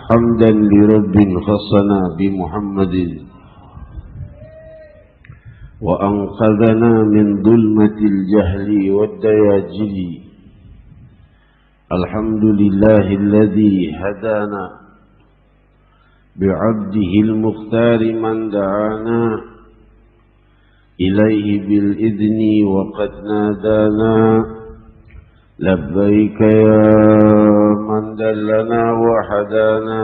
حمدا لرب خصنا بمحمد وأنقذنا من ظلمة الجهل والدياجل. الحمد لله الذي هدانا بعبده المختار من دعانا إليه بالإذن وقد نادانا. لبيك يا من دلنا وحدانا.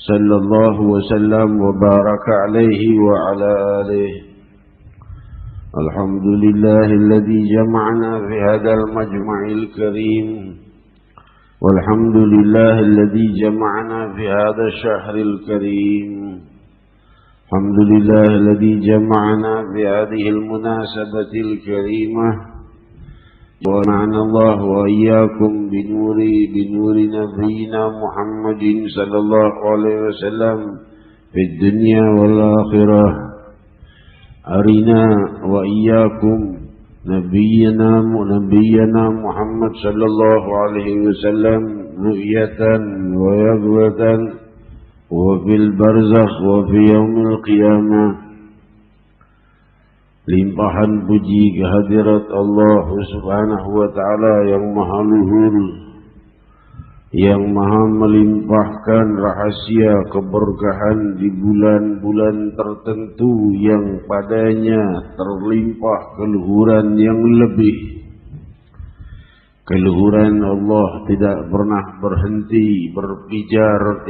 صلى الله وسلم وبارك عليه وعلى آله. الحمد لله الذي جمعنا في هذا المجمع الكريم والحمد لله الذي جمعنا في هذا الشهر الكريم. الحمد لله الذي جمعنا في هذه المناسبة الكريمة، ونعن الله وإياكم بنور نبينا محمد صلى الله عليه وسلم في الدنيا والآخرة. أرنا وإياكم نبينا محمد صلى الله عليه وسلم رؤية ويقظة وفي البرزخ وفي يوم القيامة. Limpahan puji kehadirat Allah Subhanahu wa Ta'ala yang maha luhur, yang maha melimpahkan rahasia keberkahan di bulan-bulan tertentu yang padanya terlimpah keluhuran yang lebih. Keluhuran Allah tidak pernah berhenti berpijar,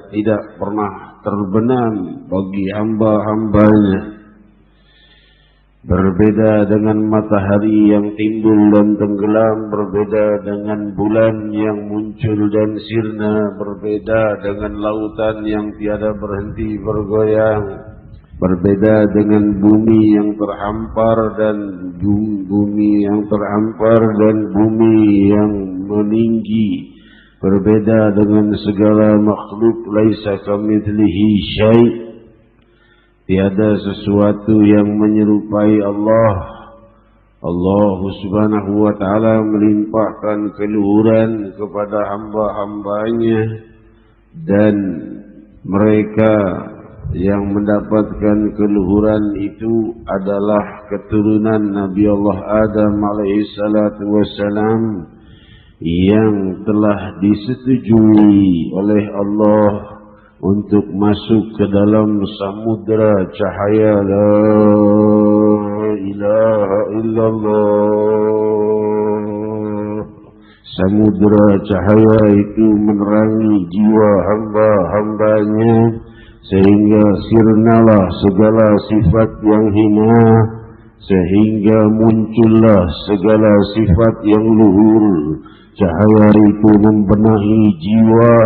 tidak pernah terbenam bagi hamba-hambanya. Berbeda dengan matahari yang timbul dan tenggelam, berbeda dengan bulan yang muncul dan sirna, berbeda dengan lautan yang tiada berhenti bergoyang, berbeda dengan bumi yang terhampar dan bumi yang meninggi, berbeda dengan segala makhluk. Laisa kamitslihi syai'. Tiada sesuatu yang menyerupai Allah. Allah Subhanahu wa Ta'ala melimpahkan keluhuran kepada hamba-hambanya, dan mereka yang mendapatkan keluhuran itu adalah keturunan Nabi Allah Adam alaihi salatu wassalam, yang telah disetujui oleh Allah untuk masuk ke dalam samudera cahaya la ilaha illallah. Samudera cahaya itu menerangi jiwa hamba-hambanya, sehingga sirnalah segala sifat yang hina, sehingga muncullah segala sifat yang luhur. Cahaya itu membenahi jiwa,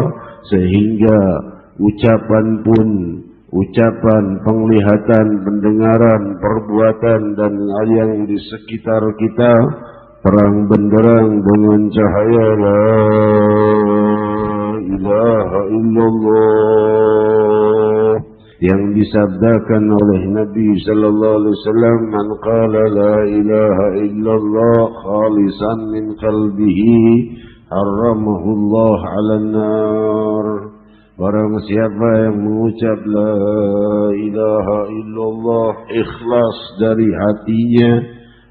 sehingga ucapan pun, ucapan, penglihatan, pendengaran, perbuatan, dan yang di sekitar kita terang benderang dengan cahaya la ilaha illallah yang disabdakan oleh Nabi sallallahu alaihi wasallam, man qala la ilaha illallah khalisan min qalbihi harramahu Allah 'alan nar. Barang siapa yang mengucap la ilaha illallah ikhlas dari hatinya,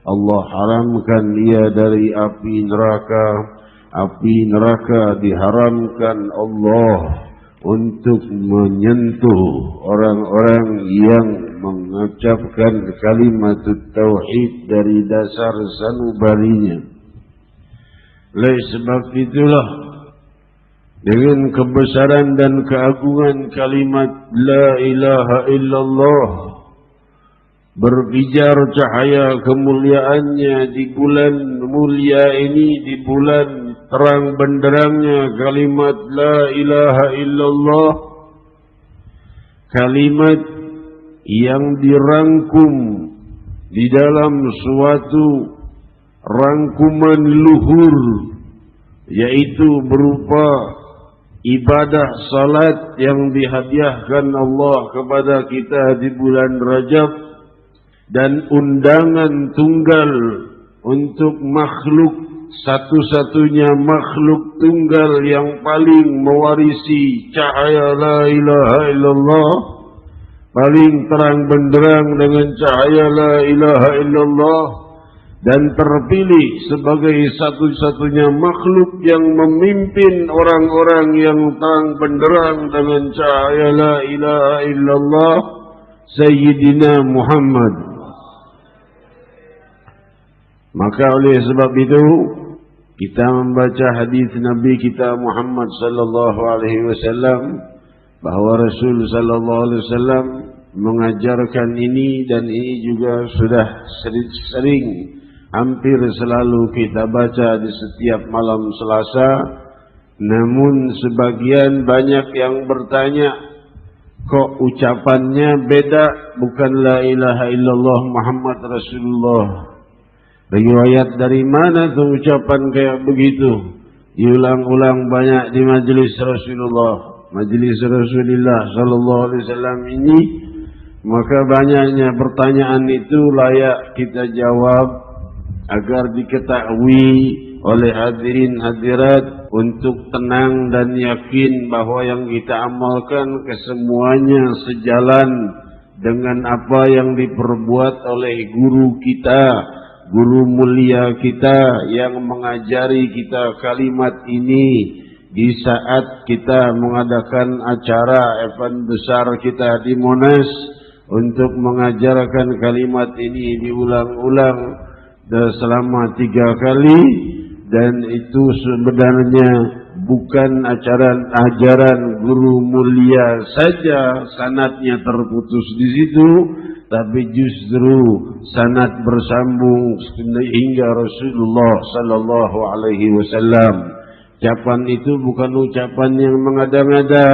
Allah haramkan dia dari api neraka. Api neraka diharamkan Allah untuk menyentuh orang-orang yang mengucapkan kalimat tauhid dari dasar sanubarinya. Oleh sebab itulah, dengan kebesaran dan keagungan kalimat la ilaha illallah, berpijar cahaya kemuliaannya di bulan mulia ini, di bulan terang benderangnya kalimat la ilaha illallah, kalimat yang dirangkum di dalam suatu rangkuman luhur, yaitu berupa ibadah salat yang dihadiahkan Allah kepada kita di bulan Rajab, dan undangan tunggal untuk makhluk, satu-satunya makhluk tunggal yang paling mewarisi cahaya la ilaha illallah, paling terang benderang dengan cahaya la ilaha illallah, dan terpilih sebagai satu-satunya makhluk yang memimpin orang-orang yang terang benderang dengan cahaya la ilaha illallah, Sayyidina Muhammad. Maka oleh sebab itu kita membaca hadis Nabi kita Muhammad sallallahu alaihi wasallam, bahwa Rasul sallallahu alaihi wasallam mengajarkan ini, dan ini juga sudah sering hampir selalu kita baca di setiap malam Selasa, Namun sebagian banyak yang bertanya, kok ucapannya beda, bukan la ilaha illallah Muhammad Rasulullah. Riwayat dari mana tuh ucapan kayak begitu? Diulang-ulang banyak di majelis Rasulullah, majelis Rasulullah sallallahu alaihi wasallam ini. Maka banyaknya pertanyaan itu layak kita jawab agar diketahui oleh hadirin hadirat untuk tenang dan yakin bahwa yang kita amalkan kesemuanya sejalan dengan apa yang diperbuat oleh guru kita, guru mulia kita yang mengajari kita kalimat ini di saat kita mengadakan acara event besar kita di Monas untuk mengajarkan kalimat ini diulang-ulang selama 3 kali. Dan itu sebenarnya bukan ajaran guru mulia saja sanadnya terputus di situ, tapi justru sanad bersambung hingga Rasulullah sallallahu alaihi wasallam. Ucapan itu bukan ucapan yang mengada-ngada.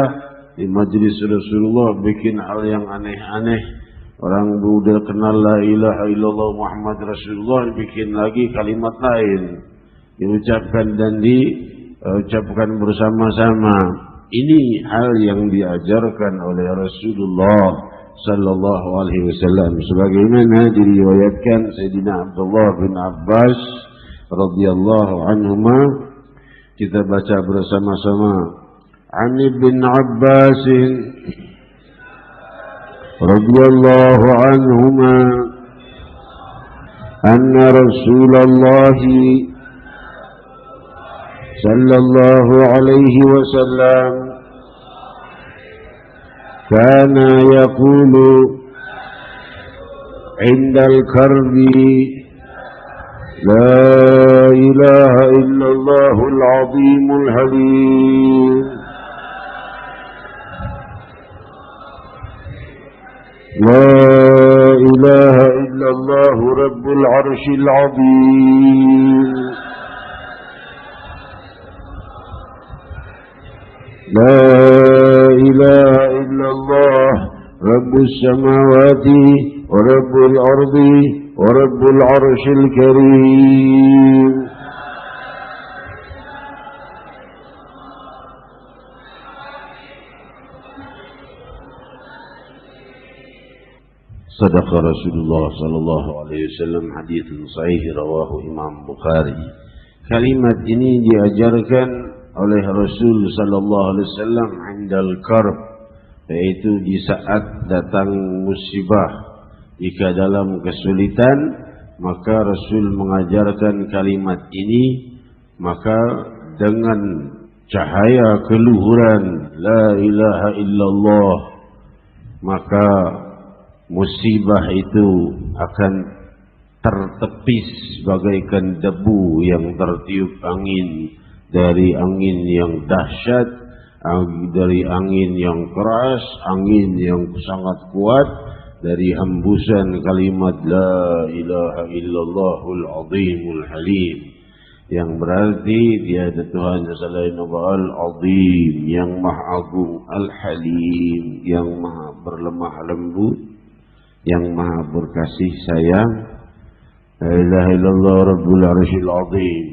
Di majelis Rasulullah bikin hal yang aneh-aneh. Orang udah kenal la ilaha illallah Muhammad Rasulullah, bikin lagi kalimat lain diucapkan dan diucapkan bersama-sama. Ini hal yang diajarkan oleh Rasulullah sallallahu alaihi wasallam sebagaimana diriwayatkan Sayyidina Abdullah bin Abbas radhiyallahu anhuma. Kita baca bersama-sama. An Ibn Abbas radhiyallahu anhuma anna Rasulullah sallallahu alaihi wasallam kana yaqulu indal karbi la ilaha illallahul azimul halim la ilaha illallah rabbul arshil azim لا إله إلا الله رب السماوات ورب الأرض ورب العرش الكريم. صدق رسول الله صلى الله عليه وسلم. حديث صحيح رواه Imam Bukhari. Kalimat ini diajarkan oleh Rasul sallallahu alaihi wasallam indal karb, yaitu di saat datang musibah. Jika dalam kesulitan, maka Rasul mengajarkan kalimat ini, maka dengan cahaya keluhuran la ilaha illallah, maka musibah itu akan tertepis bagaikan debu yang tertiup angin, dari angin yang dahsyat, dari angin yang keras, angin yang sangat kuat, dari hembusan kalimat la ilaha illallahul azimul halim, yang berarti tiada Tuhan selain Allah al-azim, yang maha agung, al-halim, yang maha berlemah lembut, yang maha berkasih sayang. La ilaha illallah rabbul arshil azim,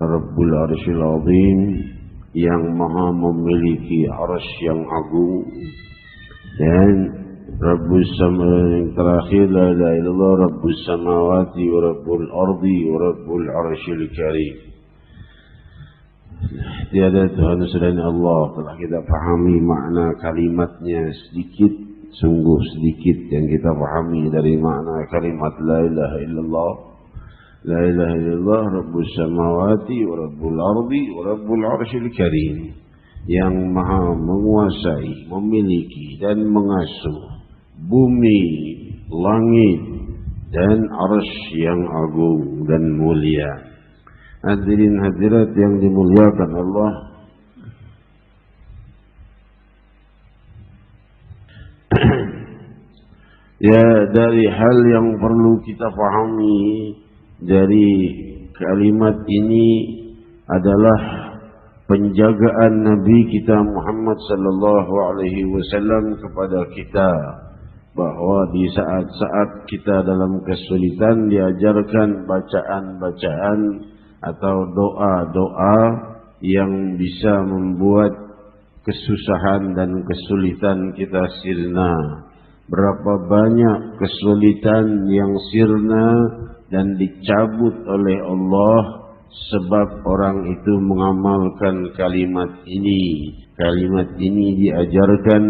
Rabbul Arshil Azim, yang maha memiliki arsy yang agung. Dan Rabbus Samawati, yang terakhir la ilaha illallah Rabbus Samawati wa Rabbul Ardi wa Rabbul Arshil Karim. Tiada Tuhan selain Allah. Telah kita pahami makna kalimatnya sedikit, sungguh sedikit yang kita pahami dari makna kalimat la ilaha illallah. La ilaha illallah Rabbus Samawati wa Rabbul Ardi wa Rabbul Arshil Karim, yang maha menguasai, memiliki dan mengasuh bumi, langit dan arsy yang agung dan mulia. Hadirin hadirat yang dimuliakan Allah, ya, dari hal yang perlu kita pahami dari kalimat ini adalah penjagaan Nabi kita Muhammad sallallahu alaihi wasallam kepada kita, bahwa di saat-saat kita dalam kesulitan diajarkan bacaan-bacaan atau doa-doa yang bisa membuat kesusahan dan kesulitan kita sirna. Berapa banyak kesulitan yang sirna dan dicabut oleh Allah sebab orang itu mengamalkan kalimat ini. Kalimat ini diajarkan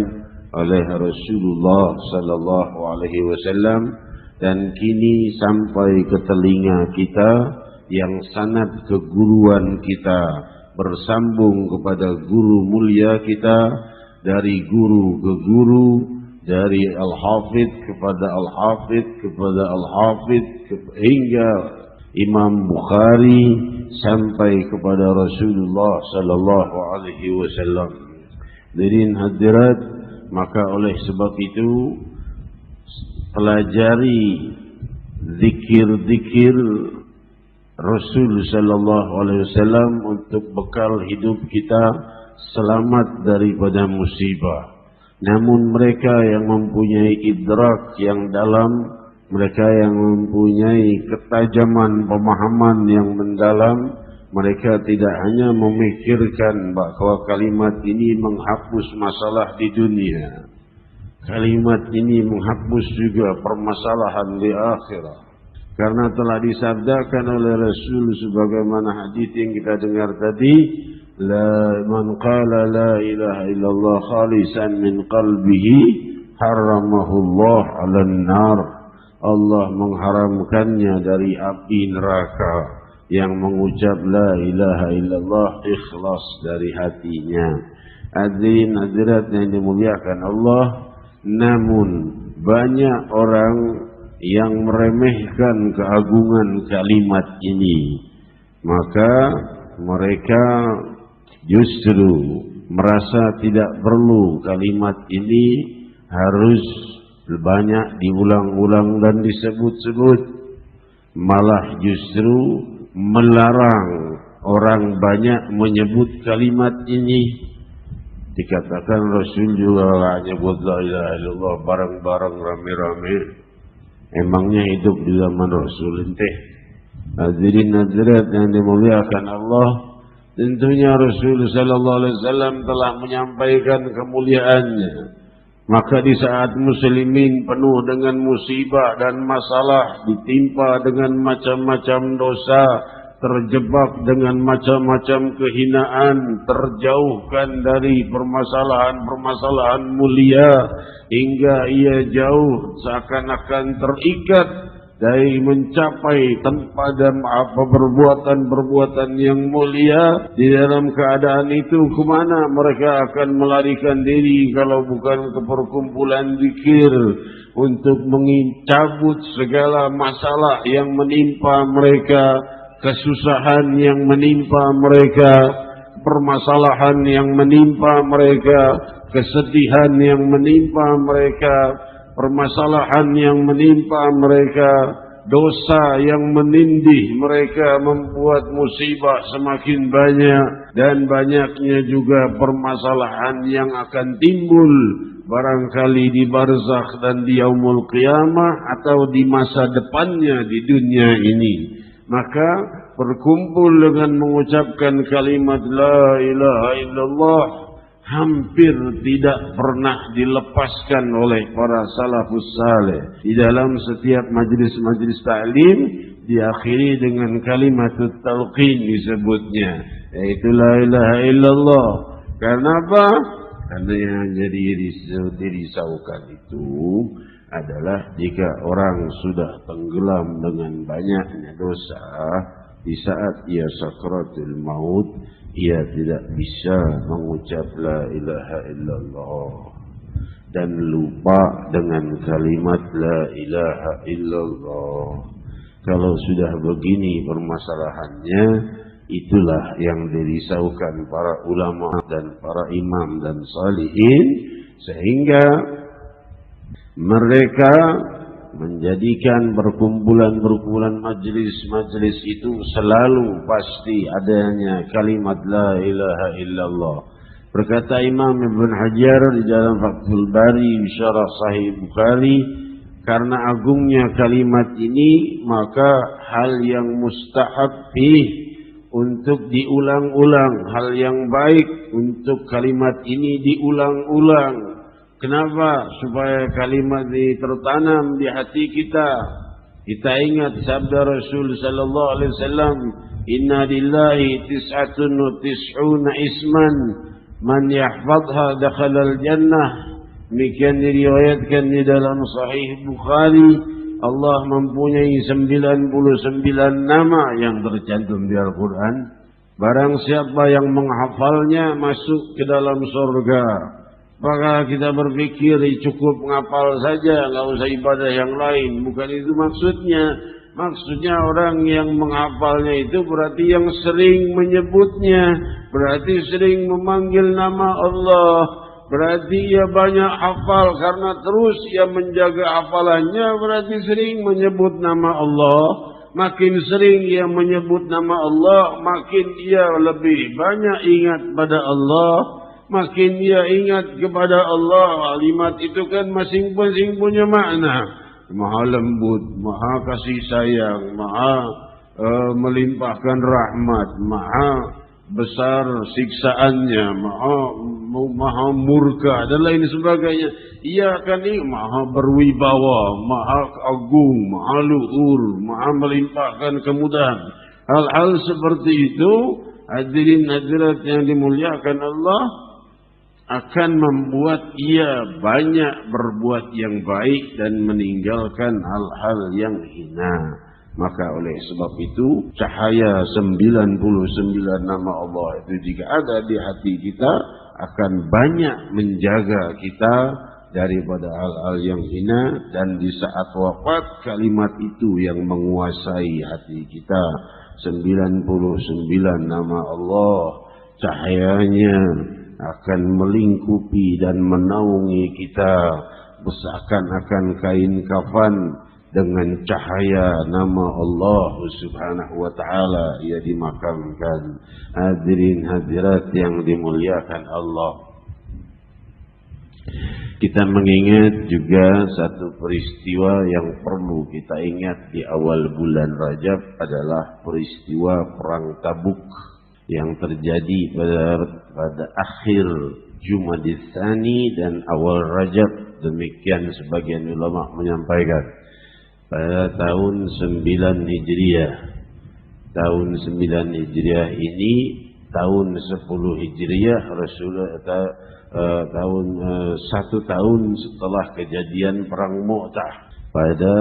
oleh Rasulullah sallallahu alaihi wasallam dan kini sampai ke telinga kita yang sanad keguruan kita, bersambung kepada guru mulia kita, dari guru ke guru, dari Al-Hafidh kepada Al-Hafidh kepada Al-Hafidh hingga Imam Bukhari sampai kepada Rasulullah sallallahu alaihi wasallam. Hadirin hadirat, maka oleh sebab itu pelajari zikir-zikir Rasul sallallahu alaihi wasallam untuk bekal hidup kita selamat daripada musibah. Namun mereka yang mempunyai idrak yang dalam, mereka yang mempunyai ketajaman pemahaman yang mendalam, mereka tidak hanya memikirkan bahwa kalimat ini menghapus masalah di dunia. Kalimat ini menghapus juga permasalahan di akhirat. Karena telah disabdakan oleh Rasul sebagaimana hadis yang kita dengar tadi, man qala la ilaha illallah khalisan min qalbihi haramahullah 'alan nar. Allah mengharamkannya dari api neraka yang mengucap la ilaha illallah ikhlas dari hatinya. Hadirin hadirat yang dimuliakan Allah, namun banyak orang yang meremehkan keagungan kalimat ini, maka mereka justru merasa tidak perlu kalimat ini harus banyak diulang-ulang dan disebut-sebut, malah justru melarang orang banyak menyebut kalimat ini. Dikatakan Rasul juga nyebut la ilaha illallah bareng-bareng rame-rame. Emangnya hidup di zaman Rasul ente? Hadirin hadirat yang dimuliakan Allah, tentunya Rasul sallallahu alaihi wasallam telah menyampaikan kemuliaannya. Maka di saat muslimin penuh dengan musibah dan masalah, ditimpa dengan macam-macam dosa, terjebak dengan macam-macam kehinaan, terjauhkan dari permasalahan-permasalahan mulia, hingga ia jauh seakan-akan terikat dari mencapai tempat dan perbuatan-perbuatan yang mulia. Di dalam keadaan itu, kemana mereka akan melarikan diri kalau bukan ke perkumpulan zikir untuk mencabut segala masalah yang menimpa mereka, kesusahan yang menimpa mereka, permasalahan yang menimpa mereka, kesedihan yang menimpa mereka, permasalahan yang menimpa mereka, dosa yang menindih mereka, membuat musibah semakin banyak, dan banyaknya juga permasalahan yang akan timbul barangkali di barzakh dan di yaumul qiyamah atau di masa depannya di dunia ini. Maka berkumpul dengan mengucapkan kalimat la ilaha illallah hampir tidak pernah dilepaskan oleh para salafus saleh. Di dalam setiap majlis-majlis ta'lim diakhiri dengan kalimat talqin disebutnya, yaitu la ilaha illallah. Karena apa? Karena yang jadi dirisaukan itu adalah jika orang sudah tenggelam dengan banyaknya dosa, di saat ia sakratul maut, ia tidak bisa mengucap la ilaha illallah dan lupa dengan kalimat la ilaha illallah. Kalau sudah begini permasalahannya, itulah yang dirisaukan para ulama dan para imam dan salihin, sehingga mereka menjadikan perkumpulan-perkumpulan majlis-majlis itu selalu pasti adanya kalimat la ilaha illallah. Berkata Imam Ibn Hajar di dalam Fathul Bari syarah Sahih Bukhari, karena agungnya kalimat ini maka hal yang mustahab untuk diulang-ulang, hal yang baik untuk kalimat ini diulang-ulang. Kenapa? Supaya kalimat ini tertanam di hati kita. Kita ingat sabda Rasul sallallahu alaihi wasallam, "Inna lillahi tis'atun wa tis'una isman, man yahfazha dakhala al-jannah." Demikian diriwayatkan di dalam Sahih Bukhari, Allah mempunyai 99 nama yang tercantum di Al-Quran. Barang siapa yang menghafalnya masuk ke dalam surga. Maka kita berpikir cukup menghafal saja, nggak usah ibadah yang lain. Bukan itu maksudnya. Maksudnya orang yang menghafalnya itu berarti yang sering menyebutnya, berarti sering memanggil nama Allah, berarti ia banyak hafal karena terus ia menjaga hafalannya, berarti sering menyebut nama Allah. Makin sering ia menyebut nama Allah, makin ia lebih banyak ingat pada Allah. Makin dia ingat kepada Allah. Kalimat itu kan masing-masing punya makna. Maha lembut, maha kasih sayang, maha melimpahkan rahmat, maha besar siksaannya, maha murka dan lain sebagainya. Ia akan maha berwibawa, maha agung, maha luhur, maha melimpahkan kemudahan. Hal-hal seperti itu, hadirin hadirat yang dimuliakan Allah, akan membuat ia banyak berbuat yang baik dan meninggalkan hal-hal yang hina. Maka oleh sebab itu cahaya 99 nama Allah itu jika ada di hati kita akan banyak menjaga kita daripada hal-hal yang hina, dan di saat wafat kalimat itu yang menguasai hati kita. 99 nama Allah cahayanya akan melingkupi dan menaungi kita seakan-akan kain kafan dengan cahaya nama Allah Subhanahu wa taala ia dimakamkan. Hadirin hadirat yang dimuliakan Allah, kita mengingat juga satu peristiwa yang perlu kita ingat di awal bulan Rajab adalah peristiwa perang Tabuk yang terjadi pada akhir Jumadil Tsani dan awal Rajab. Demikian sebagian ulama menyampaikan. Pada tahun 9 Hijriah. Tahun 9 Hijriah ini tahun 10 Hijriah Rasulullah tahun 1 tahun setelah kejadian perang Mu'tah pada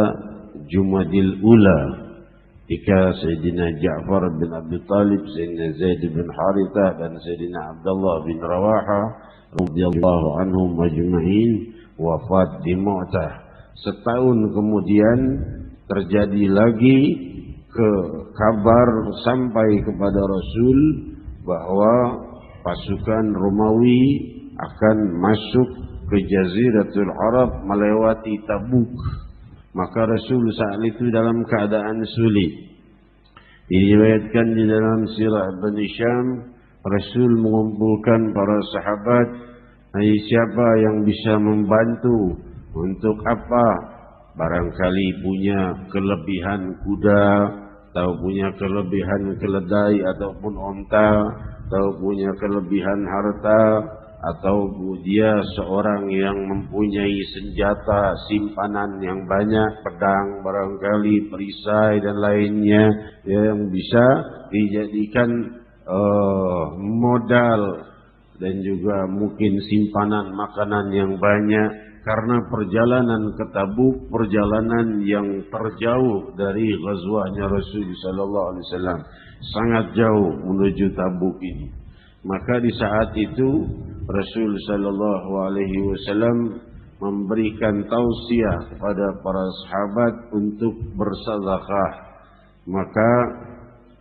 Jumadil Ula. Ketika Sayyidina Ja'far bin Abi Talib, Sayyidina Zaid bin Harithah dan Sayyidina Abdullah bin Rawaha radhiyallahu anhum majma'in wafat di Mu'tah. Setahun kemudian terjadi lagi kabar sampai kepada Rasul bahwa pasukan Romawi akan masuk ke Jaziratul Arab melewati Tabuk. Maka Rasul saat itu dalam keadaan sulit. Diriwayatkan di dalam Sirah Ibn Hisham, Rasul mengumpulkan para sahabat, "Hai, siapa yang bisa membantu? Untuk apa? Barangkali punya kelebihan kuda, atau punya kelebihan keledai ataupun onta, atau punya kelebihan harta, atau dia seorang yang mempunyai senjata simpanan yang banyak, pedang barangkali, perisai dan lainnya yang bisa dijadikan modal dan juga mungkin simpanan makanan yang banyak." Karena perjalanan ke Tabuk perjalanan yang terjauh dari ghazwahnya Rasul sallallahu alaihi wasallam, sangat jauh menuju Tabuk ini. Maka di saat itu Rasul sallallahu alaihi wasallam memberikan tausiah kepada para sahabat untuk bersedekah. Maka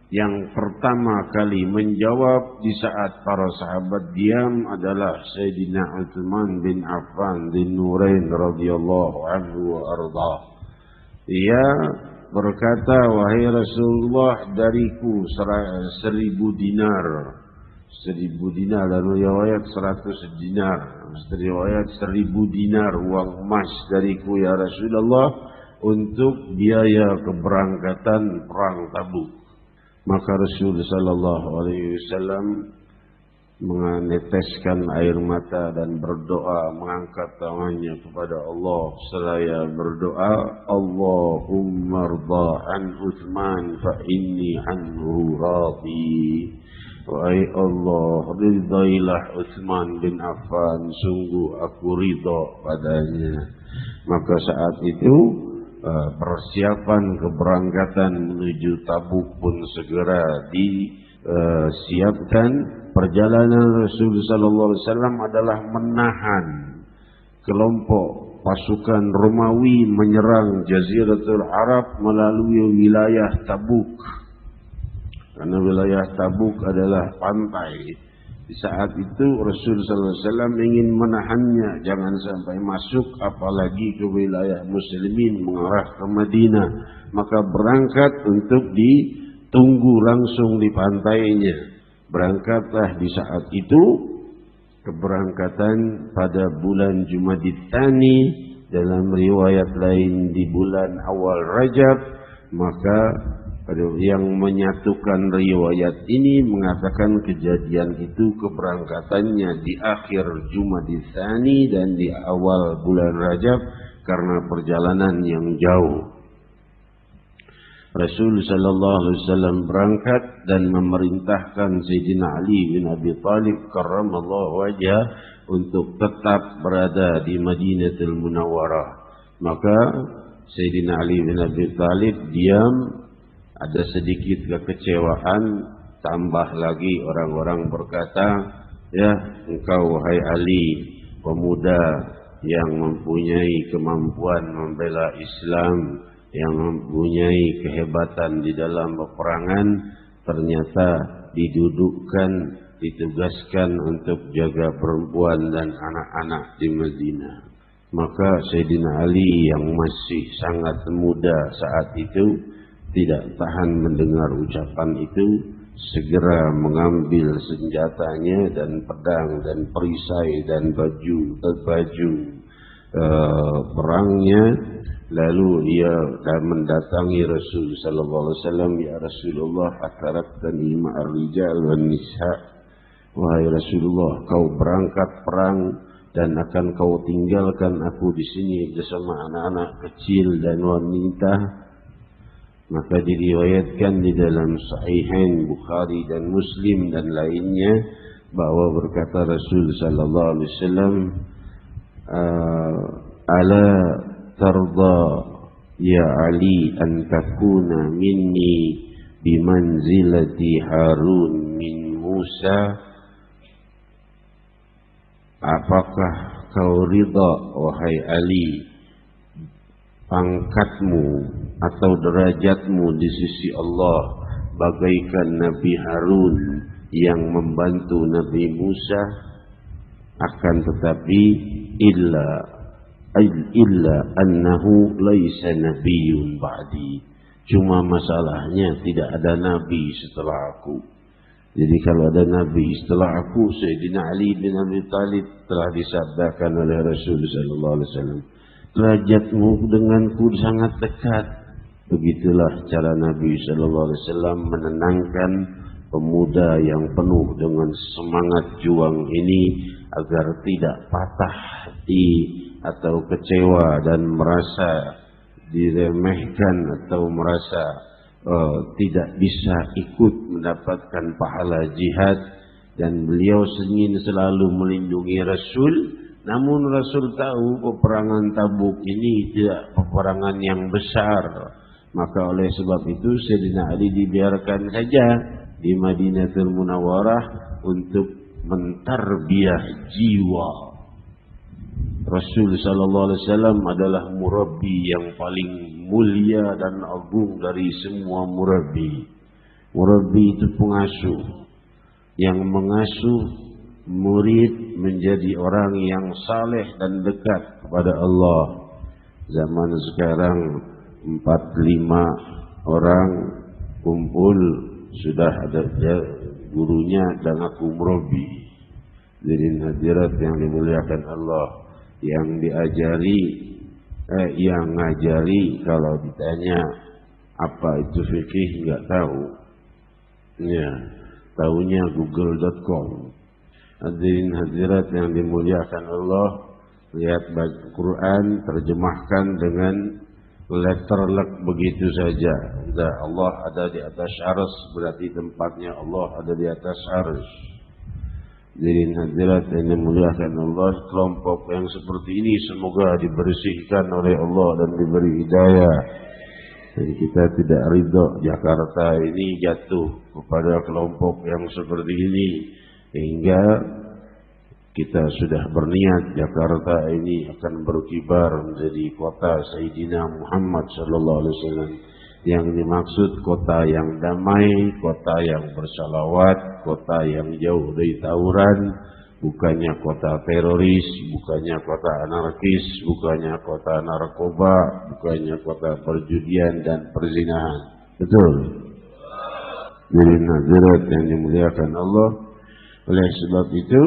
yang pertama kali menjawab di saat para sahabat diam adalah Sayyidina Utsman bin Affan bin Nurain radhiyallahu anhu wa arda. Ia berkata, wahai Rasulullah, dariku 1000 dinar. 1000 dinar, dan riwayat 100 dinar. Riwayat 1000 dinar uang emas dariku ya Rasulullah untuk biaya keberangkatan perang Tabuk. Maka Rasul sallallahu alaihi wasallam meneteskan air mata dan berdoa, mengangkat tangannya kepada Allah seraya berdoa, Allahumma rda an Utsman fa inni anhu radhi. Wahai Allah, ridailah Utsman bin Affan, sungguh aku ridha padanya. Maka saat itu persiapan keberangkatan menuju Tabuk pun segera disiapkan. Perjalanan Rasulullah sallallahu alaihi wasallam adalah menahan kelompok pasukan Romawi menyerang Jaziratul Arab melalui wilayah Tabuk. Karena wilayah Tabuk adalah pantai. Di saat itu Rasulullah sallallahu alaihi wasallam ingin menahannya jangan sampai masuk apalagi ke wilayah muslimin mengarah ke Madinah. Maka berangkat untuk ditunggu langsung di pantainya. Berangkatlah di saat itu, keberangkatan pada bulan Jumadil Tsani, dalam riwayat lain di bulan awal Rajab. Maka yang menyatukan riwayat ini mengatakan kejadian itu keberangkatannya di akhir Jumadil Tsani dan di awal bulan Rajab karena perjalanan yang jauh. Rasul sallallahu alaihi wasallam berangkat dan memerintahkan Sayyidina Ali bin Abi Thalib karramallahu wajhah untuk tetap berada di Madinatul Munawwarah. Maka Sayyidina Ali bin Abi Thalib diam, ada sedikit kekecewaan, tambah lagi orang-orang berkata, ya engkau wahai Ali, pemuda yang mempunyai kemampuan membela Islam, yang mempunyai kehebatan di dalam peperangan, ternyata ditugaskan untuk jaga perempuan dan anak-anak di Madinah. Maka Sayyidina Ali yang masih sangat muda saat itu tidak tahan mendengar ucapan itu, segera mengambil senjatanya dan pedang dan perisai dan baju perangnya. Lalu ia mendatangi Rasul sallallahu alaihi wasallam, ya Rasulullah, ataraktani ma'ar rijal wan nisa. Wahai Rasulullah, kau berangkat perang dan akan kau tinggalkan aku di sini bersama anak-anak kecil dan wanita. Maka diriwayatkan di dalam Sahihain Bukhari dan Muslim dan lainnya bahwa berkata Rasul sallallahu alaihi wasallam, ala tarda ya Ali an takuna minni bimanzilati Harun min Musa. Apakah kau ridha wahai Ali, pangkatmu atau derajatmu di sisi Allah bagaikan Nabi Harun yang membantu Nabi Musa? Akan tetapi illa annahu laisa nabiyyun ba'di. Cuma masalahnya tidak ada nabi setelah aku. Jadi kalau ada nabi setelah aku, Sayyidina Ali bin Abi Thalib telah disabdakan oleh Rasul sallallahu alaihi wasallam, derajatmu denganku sangat dekat. Begitulah cara Nabi sallallahu alaihi wasallam menenangkan pemuda yang penuh dengan semangat juang ini agar tidak patah hati atau kecewa dan merasa diremehkan atau merasa tidak bisa ikut mendapatkan pahala jihad. Dan beliau ingin selalu melindungi Rasul, namun Rasul tahu peperangan Tabuk ini tidak peperangan yang besar. Maka oleh sebab itu Sayyidina Ali dibiarkan saja di Madinatul Munawwarah untuk mentarbiah jiwa. Rasul sallallahu alaihi wasallam adalah murabbi yang paling mulia dan agung dari semua murabbi. Murabbi itu pengasuh yang mengasuh murid menjadi orang yang saleh dan dekat kepada Allah. Zaman sekarang 4-5 orang kumpul, sudah ada gurunya dan aku murabi. Jadi hadirat yang dimuliakan Allah, yang diajari yang ngajari kalau ditanya apa itu fikih nggak tahu, ya tahunya google.com. Hadirin hadirat yang dimuliakan Allah, lihat Quran terjemahkan dengan letterlek begitu saja. Udah, Allah ada di atas arsy, berarti tempatnya Allah ada di atas arsy. Hadirin hadirat yang dimuliakan Allah, kelompok yang seperti ini semoga dibersihkan oleh Allah dan diberi hidayah. Jadi kita tidak ridho Jakarta ini jatuh kepada kelompok yang seperti ini, hingga kita sudah berniat Jakarta ini akan berkibar menjadi kota Sayyidina Muhammad sallallahu alaihi wasallam. Yang dimaksud kota yang damai, kota yang bersalawat, kota yang jauh dari tawuran, bukannya kota teroris, bukannya kota anarkis, bukannya kota narkoba, bukannya kota perjudian dan perzinahan. Betul? Jadi hadirat yang dimuliakan Allah, oleh sebab itu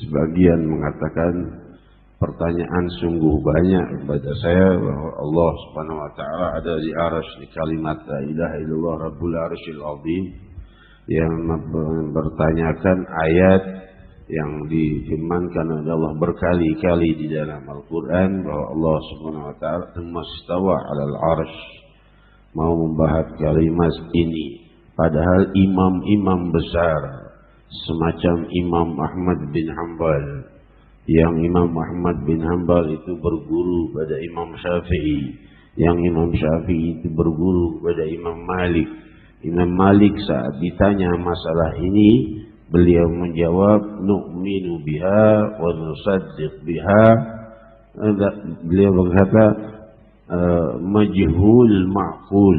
sebagian mengatakan pertanyaan sungguh banyak kepada saya bahwa Allah Subhanahu wa taala ada di arsy, di kalimat la ilaha illallah rabbul arsyil azim, yang bertanyakan ayat yang difirmankan oleh Allah berkali-kali di dalam Al-Qur'an bahwa Allah Subhanahu wa taala istawa 'alal arsy, mau membahas kalimat ini, padahal imam-imam besar semacam Imam Ahmad bin Hanbal, yang Imam Ahmad bin Hanbal itu berguru pada Imam Syafi'i, yang Imam Syafi'i itu berguru pada Imam Malik. Imam Malik saat ditanya masalah ini, beliau menjawab nu'minu biha wa nusaddiq biha. Beliau berkata majhul ma'qul,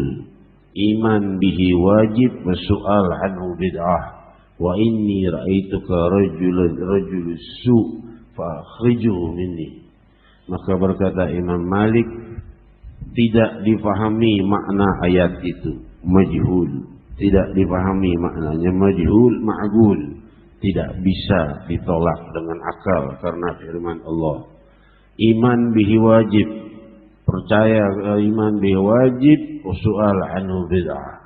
iman bihi wajib, wa su'al anhu bid'ah, wa inni ra'aituka rajul su' fakhrijuhu minni. Maka berkata Imam Malik, tidak difahami makna ayat itu, majhul, tidak difahami maknanya. Majhul ma'gul, tidak bisa ditolak dengan akal karena firman Allah. Iman bihi wajib, percaya iman bihi wajib, usu'al anhu bid'ah.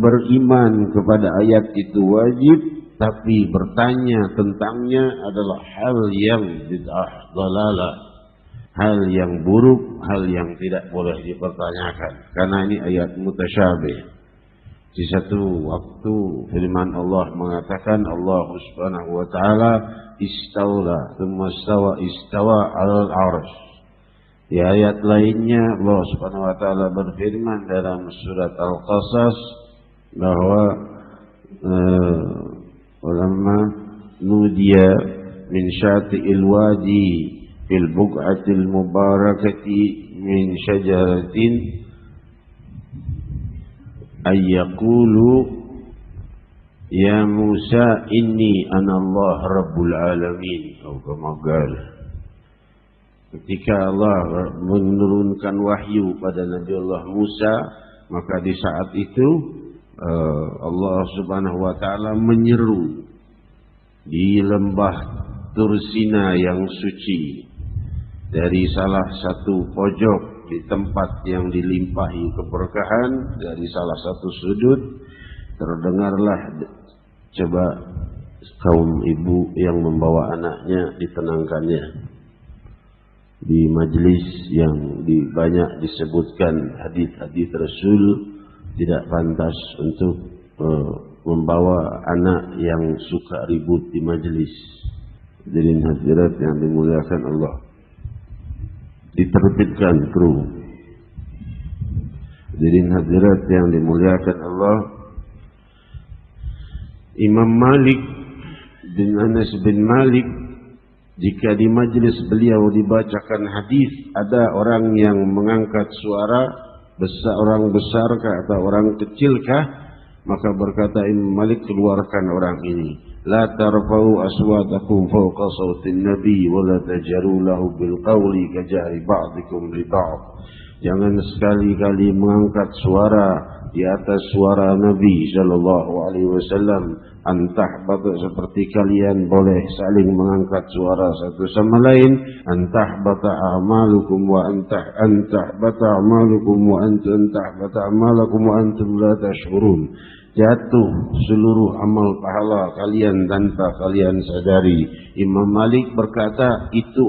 Beriman kepada ayat itu wajib, tapi bertanya tentangnya adalah hal yang bid'ah, dalalah, hal yang buruk, hal yang tidak boleh dipertanyakan, karena ini ayat mutasyabih. Di satu waktu firman Allah mengatakan Allah Subhanahu wa taala istawla, tsumma istawa 'alal 'arsy. Di ayat lainnya Allah Subhanahu wa taala berfirman dalam surat Al-Qasas bahwa walamma nudiya min syati'il wadi fil buq'atil mubarakati min syajaratin ayyaqulu ya Musa inni ana Allah rabbul alamin. Ketika Allah menurunkan wahyu pada Nabi Allah Musa, maka di saat itu Allah Subhanahu wa taala menyeru di lembah Tursina yang suci, dari salah satu pojok di tempat yang dilimpahi keberkahan, dari salah satu sudut terdengarlah, coba kaum ibu yang membawa anaknya ditenangkannya. Di majelis yang banyak disebutkan hadis-hadis Rasul, tidak pantas untuk membawa anak yang suka ribut di majelis. Jadi hadirat yang dimuliakan Allah, diterbitkan kru. Jadi hadirat yang dimuliakan Allah, Imam Malik bin Anas bin Malik, jika di majelis beliau dibacakan hadis, ada orang yang mengangkat suara, orang besarkah atau orang kecilkah, maka berkata Imam Malik, keluarkan orang ini. لا ترفعوا أصواتكم فوق صوت النبي ولا تجهروا له بالقول كجهر بعضكم لبعض. Jangan sekali-kali mengangkat suara di atas suara Nabi Sallallahu Alaihi Wasallam. Antahbata, seperti kalian boleh saling mengangkat suara satu sama lain. Antahbata a'malukum wa antahbata a'malukum wa antahbata a'malukum wa antum la tashurun. Jatuh seluruh amal pahala kalian tanpa kalian sadari. Imam Malik berkata, itu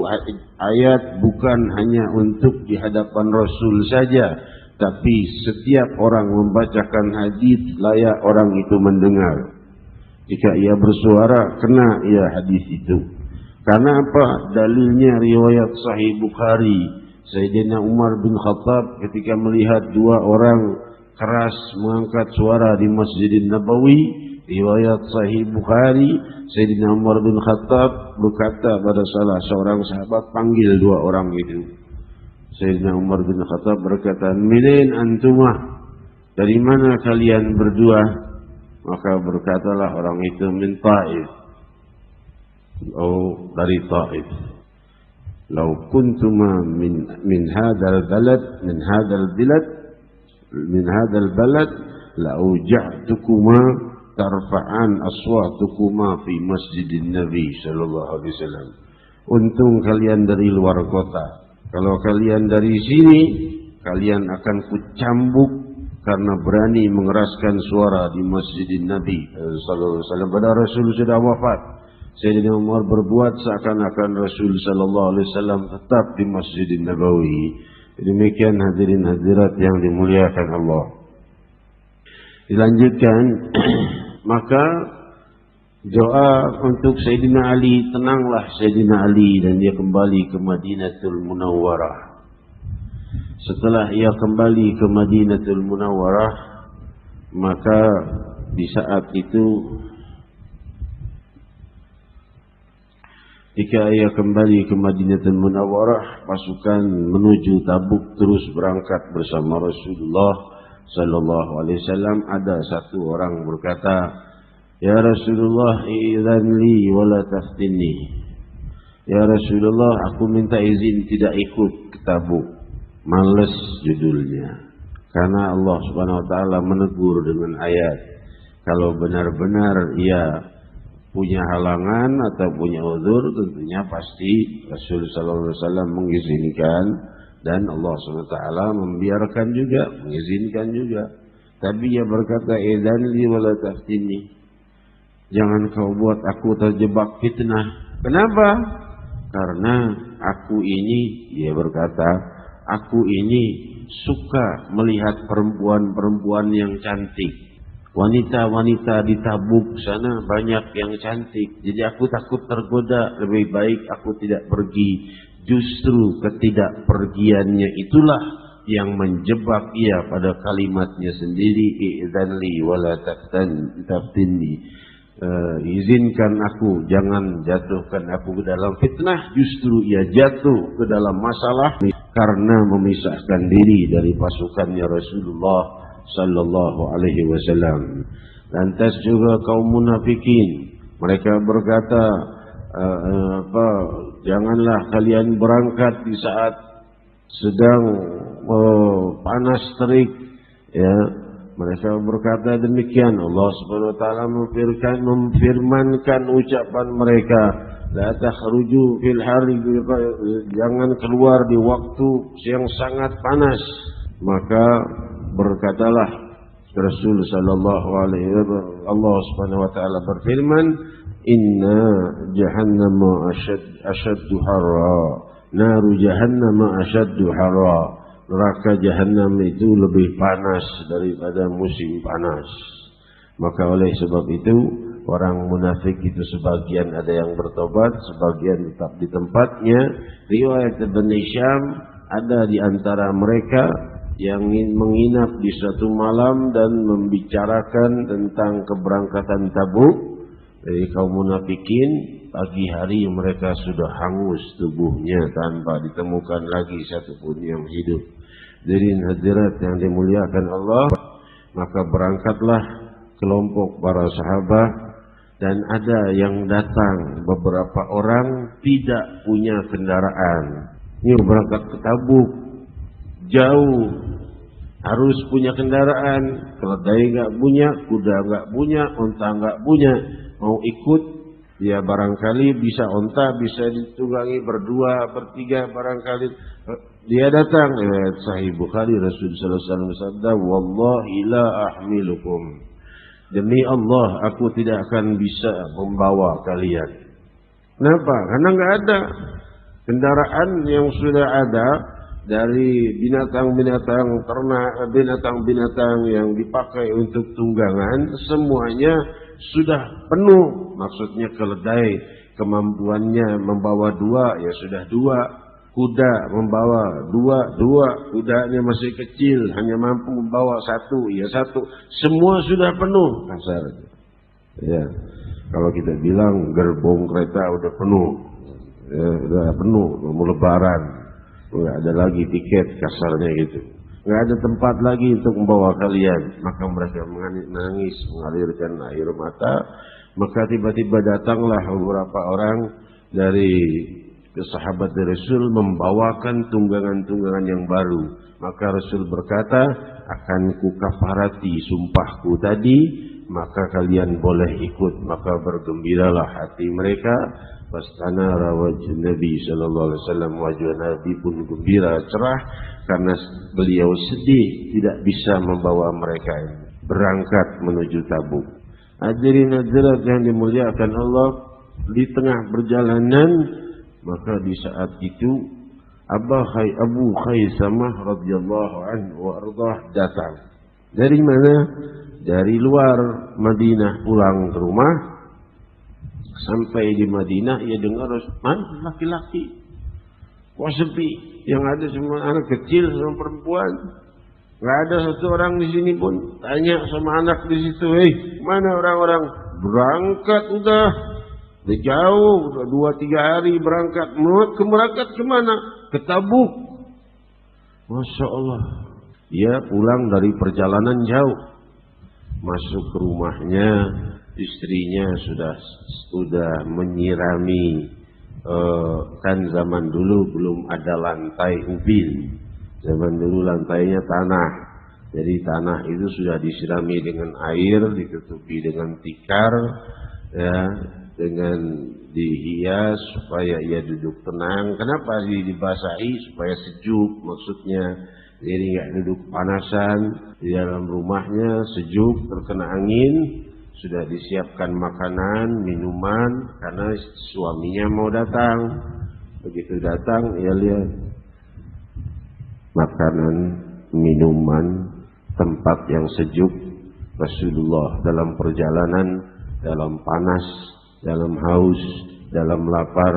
ayat bukan hanya untuk di hadapan Rasul saja, tapi setiap orang membacakan hadis layak orang itu mendengar. Jika ia bersuara, kena ia hadis itu. Karena apa? Dalilnya riwayat Sahih Bukhari. Sayyidina Umar bin Khattab ketika melihat dua orang keras mengangkat suara di Masjidin Nabawi, riwayat Sahih Bukhari, Sayyidina Umar bin Khattab berkata pada salah seorang sahabat, panggil dua orang itu. Sayyidina Umar bin Khattab berkata, "Minin antumah, dari mana kalian berdua?" Maka berkatalah orang itu, "Min Taif." Oh, dari Taif. "Lau kuntuma min hadzal balad min hadzal balad la uja'tukuma tarfa'an aswatukuma fi masjidin Nabi sallallahu alaihi wasallam." Untung kalian dari luar kota. Kalau kalian dari sini, kalian akan kucambuk karena berani mengeraskan suara di Masjidin Nabi sallallahu alaihi wasallam. Pada Rasul sudah wafat, Sayyidina Umar berbuat seakan-akan Rasul sallallahu alaihi wasallam tetap di Masjidin Nabawi. Demikian hadirin hadirat yang dimuliakan Allah. Dilanjutkan, maka doa untuk Sayyidina Ali, tenanglah Sayyidina Ali, dan dia kembali ke Madinatul Munawwarah. Setelah ia kembali ke Madinatul Munawwarah, maka di saat itu ketika ia kembali ke Madinatul Munawwarah, pasukan menuju Tabuk terus berangkat bersama Rasulullah sallallahu alaihi wasallam. Ada satu orang berkata, "Ya Rasulullah, idzan li wa la taftinni." Ya Rasulullah, aku minta izin tidak ikut ke Tabuk. Males judulnya. Karena Allah Subhanahu wa taala menegur dengan ayat, kalau benar-benar ia punya halangan atau punya uzur, tentunya pasti Rasul sallallahu alaihi wasallam mengizinkan, dan Allah Subhanahu wa taala membiarkan juga, mengizinkan juga. Tapi ia berkata, "Idzan li wa la taftini." Jangan kau buat aku terjebak fitnah. Kenapa? Karena aku ini, dia berkata, aku ini suka melihat perempuan-perempuan yang cantik. Wanita-wanita di Tabuk sana banyak yang cantik. Jadi aku takut tergoda. Lebih baik aku tidak pergi. Justru ketidakpergiannya itulah yang menjebak ia pada kalimatnya sendiri, "Idzanli wala taftinni." Izinkan aku, jangan jatuhkan aku ke dalam fitnah. Justru ia jatuh ke dalam masalah karena memisahkan diri dari pasukannya Rasulullah sallallahu alaihi wasallam. Lantas juga kaum munafikin, mereka berkata, janganlah kalian berangkat di saat sedang panas terik, ya. Mereka berkata demikian. Allah Subhanahu wa taala memfirmankan ucapan mereka, la takhruju fil hari, jangan keluar di waktu yang sangat panas. Maka berkatalah Rasul sallallahu alaihi wasallam, Allah Subhanahu wa taala berfirman, inna jahannama ashaddu harra, naru jahannama ashaddu harra. Neraka Jahannam itu lebih panas daripada musim panas. Maka oleh sebab itu orang munafik itu sebagian ada yang bertobat, sebagian tetap di tempatnya. Riwayat Ibn Hisham, ada di antara mereka yang menginap di suatu malam dan membicarakan tentang keberangkatan Tabuk. Dari kaum munafikin, pagi hari mereka sudah hangus tubuhnya tanpa ditemukan lagi satupun yang hidup. Dari hadirat yang dimuliakan Allah, maka berangkatlah kelompok para sahabat Dan ada yang datang, beberapa orang tidak punya kendaraan. Ini berangkat ke Tabuk, jauh, harus punya kendaraan. Keledai nggak punya, kuda nggak punya, onta nggak punya. Mau ikut, ya barangkali bisa onta, bisa ditunggangi berdua, bertiga barangkali. Dia datang, Sahih Bukhari, Rasulullah SAW bersabda, "Wallahi la ahmilukum." Demi Allah, aku tidak akan bisa membawa kalian. Kenapa? Karena nggak ada kendaraan yang sudah ada dari binatang-binatang ternak, binatang-binatang yang dipakai untuk tunggangan, semuanya sudah penuh. Maksudnya keledai kemampuannya membawa dua, ya sudah dua. Kuda membawa dua, kudanya masih kecil, hanya mampu membawa satu, ya satu. Semua sudah penuh, kasarnya. Ya, kalau kita bilang gerbong kereta udah penuh, ya, udah penuh, mau lebaran, nggak ada lagi tiket, kasarnya gitu. Nggak ada tempat lagi untuk membawa kalian. Maka mereka menangis, mengalirkan air mata. Maka tiba-tiba datanglah beberapa orang dari sahabat Rasul membawakan tunggangan-tunggangan yang baru. Maka Rasul berkata, akan kukafarati sumpahku tadi, maka kalian boleh ikut. Maka bergembiralah hati mereka. Fastanara wajh Nabi sallallahu alaihi wasallam, wajah Nabi pun gembira, cerah, karena beliau sedih tidak bisa membawa mereka berangkat menuju Tabuk. Hadirin hadirat yang dimuliakan Allah, di tengah perjalanan, maka di saat itu Abu Khaisamah radhiyallahu anhu wa ardhah datang. Dari mana? Dari luar Madinah pulang ke rumah. Sampai di Madinah ia dengar, mana laki-laki? Kok sepi? Yang ada semua anak kecil sama perempuan. Gak ada satu orang di sini pun. Tanya sama anak di situ, mana orang-orang? Berangkat udah jauh, udah 2-3 hari berangkat. Berangkat kemana? Ke Tabuk. Masya Allah. Dia pulang dari perjalanan jauh. Masuk ke rumahnya, istrinya sudah menyirami. Kan zaman dulu belum ada lantai ubin. Zaman dulu lantainya tanah. Jadi tanah itu sudah disirami dengan air, ditutupi dengan tikar, ya, dengan dihias supaya ia duduk tenang. Kenapa dibasahi? Supaya sejuk maksudnya. Jadi nggak duduk panasan di dalam rumahnya, sejuk, terkena angin. Sudah disiapkan makanan, minuman, karena suaminya mau datang. Begitu datang, ia lihat makanan, minuman, tempat yang sejuk. Rasulullah dalam perjalanan, dalam panas, dalam haus, dalam lapar,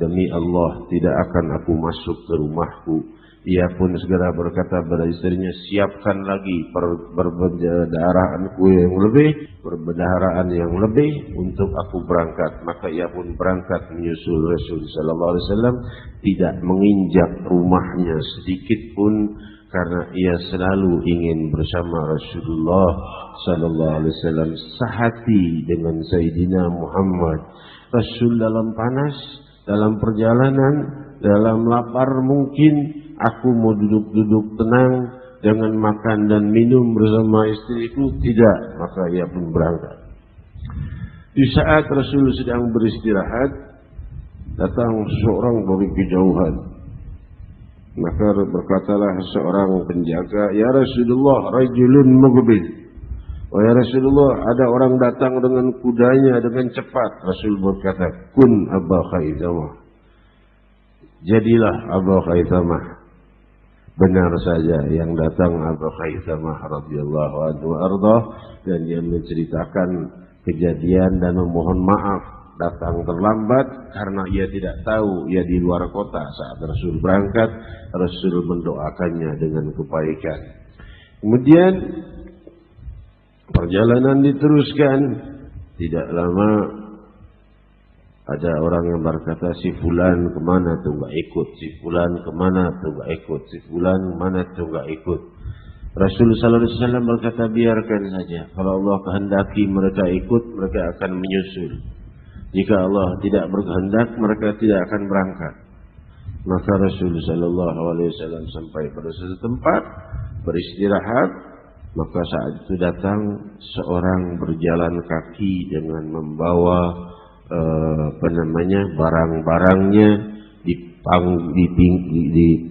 demi Allah tidak akan aku masuk ke rumahku. Ia pun segera berkata pada istrinya, siapkan lagi perbendaharaan yang lebih untuk aku berangkat. Maka ia pun berangkat menyusul Rasul sallallahu alaihi wasallam, tidak menginjak rumahnya sedikit pun, karena ia selalu ingin bersama Rasulullah sallallahu alaihi wasallam, sehati dengan Sayyidina Muhammad. Rasul dalam panas, dalam perjalanan, dalam lapar mungkin, aku mau duduk-duduk tenang dengan makan dan minum bersama istriku, tidak. Maka ia pun berangkat. Di saat Rasul sedang beristirahat, datang seorang dari kejauhan. Maka berkatalah seorang penjaga, ya Rasulullah, rajulun muqbil. Oh ya Rasulullah, ada orang datang dengan kudanya dengan cepat. Rasul berkata, kun Aba Khaisamah. Jadilah Aba Khaisamah. Benar saja yang datang Abu Khaisamah radhiyallahu anhu ardah, dan dia menceritakan kejadian dan memohon maaf datang terlambat karena ia tidak tahu ia di luar kota saat Rasul berangkat. Rasul mendoakannya dengan kebaikan. Kemudian perjalanan diteruskan. Tidak lama ada orang yang berkata, si fulan kemana tuh nggak ikut, si fulan kemana tuh nggak ikut, si fulan kemana tuh nggak ikut. Rasulullah sallallahu alaihi wasallam berkata, biarkan saja. Kalau Allah kehendaki mereka ikut, mereka akan menyusul. Jika Allah tidak berkehendak, mereka tidak akan berangkat. Maka Rasulullah sallallahu alaihi wasallam sampai pada suatu tempat beristirahat. Maka saat itu datang seorang berjalan kaki dengan membawa barang-barangnya,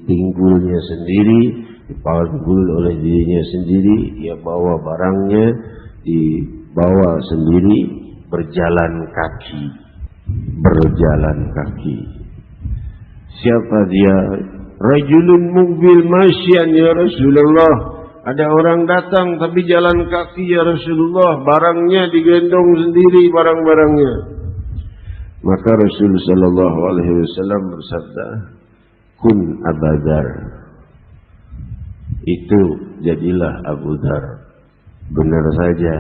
dipinggulnya sendiri, dipanggul oleh dirinya sendiri, dia bawa barangnya, dibawa sendiri, berjalan kaki. Siapa dia? Rajulun muqbil masyan ya Rasulullah. Ada orang datang tapi jalan kaki ya Rasulullah, barangnya digendong sendiri, barang-barangnya. Maka Rasulullah sallallahu alaihi wasallam bersabda, kun Abu Dzar. Itu jadilah Abu Dzar. Benar saja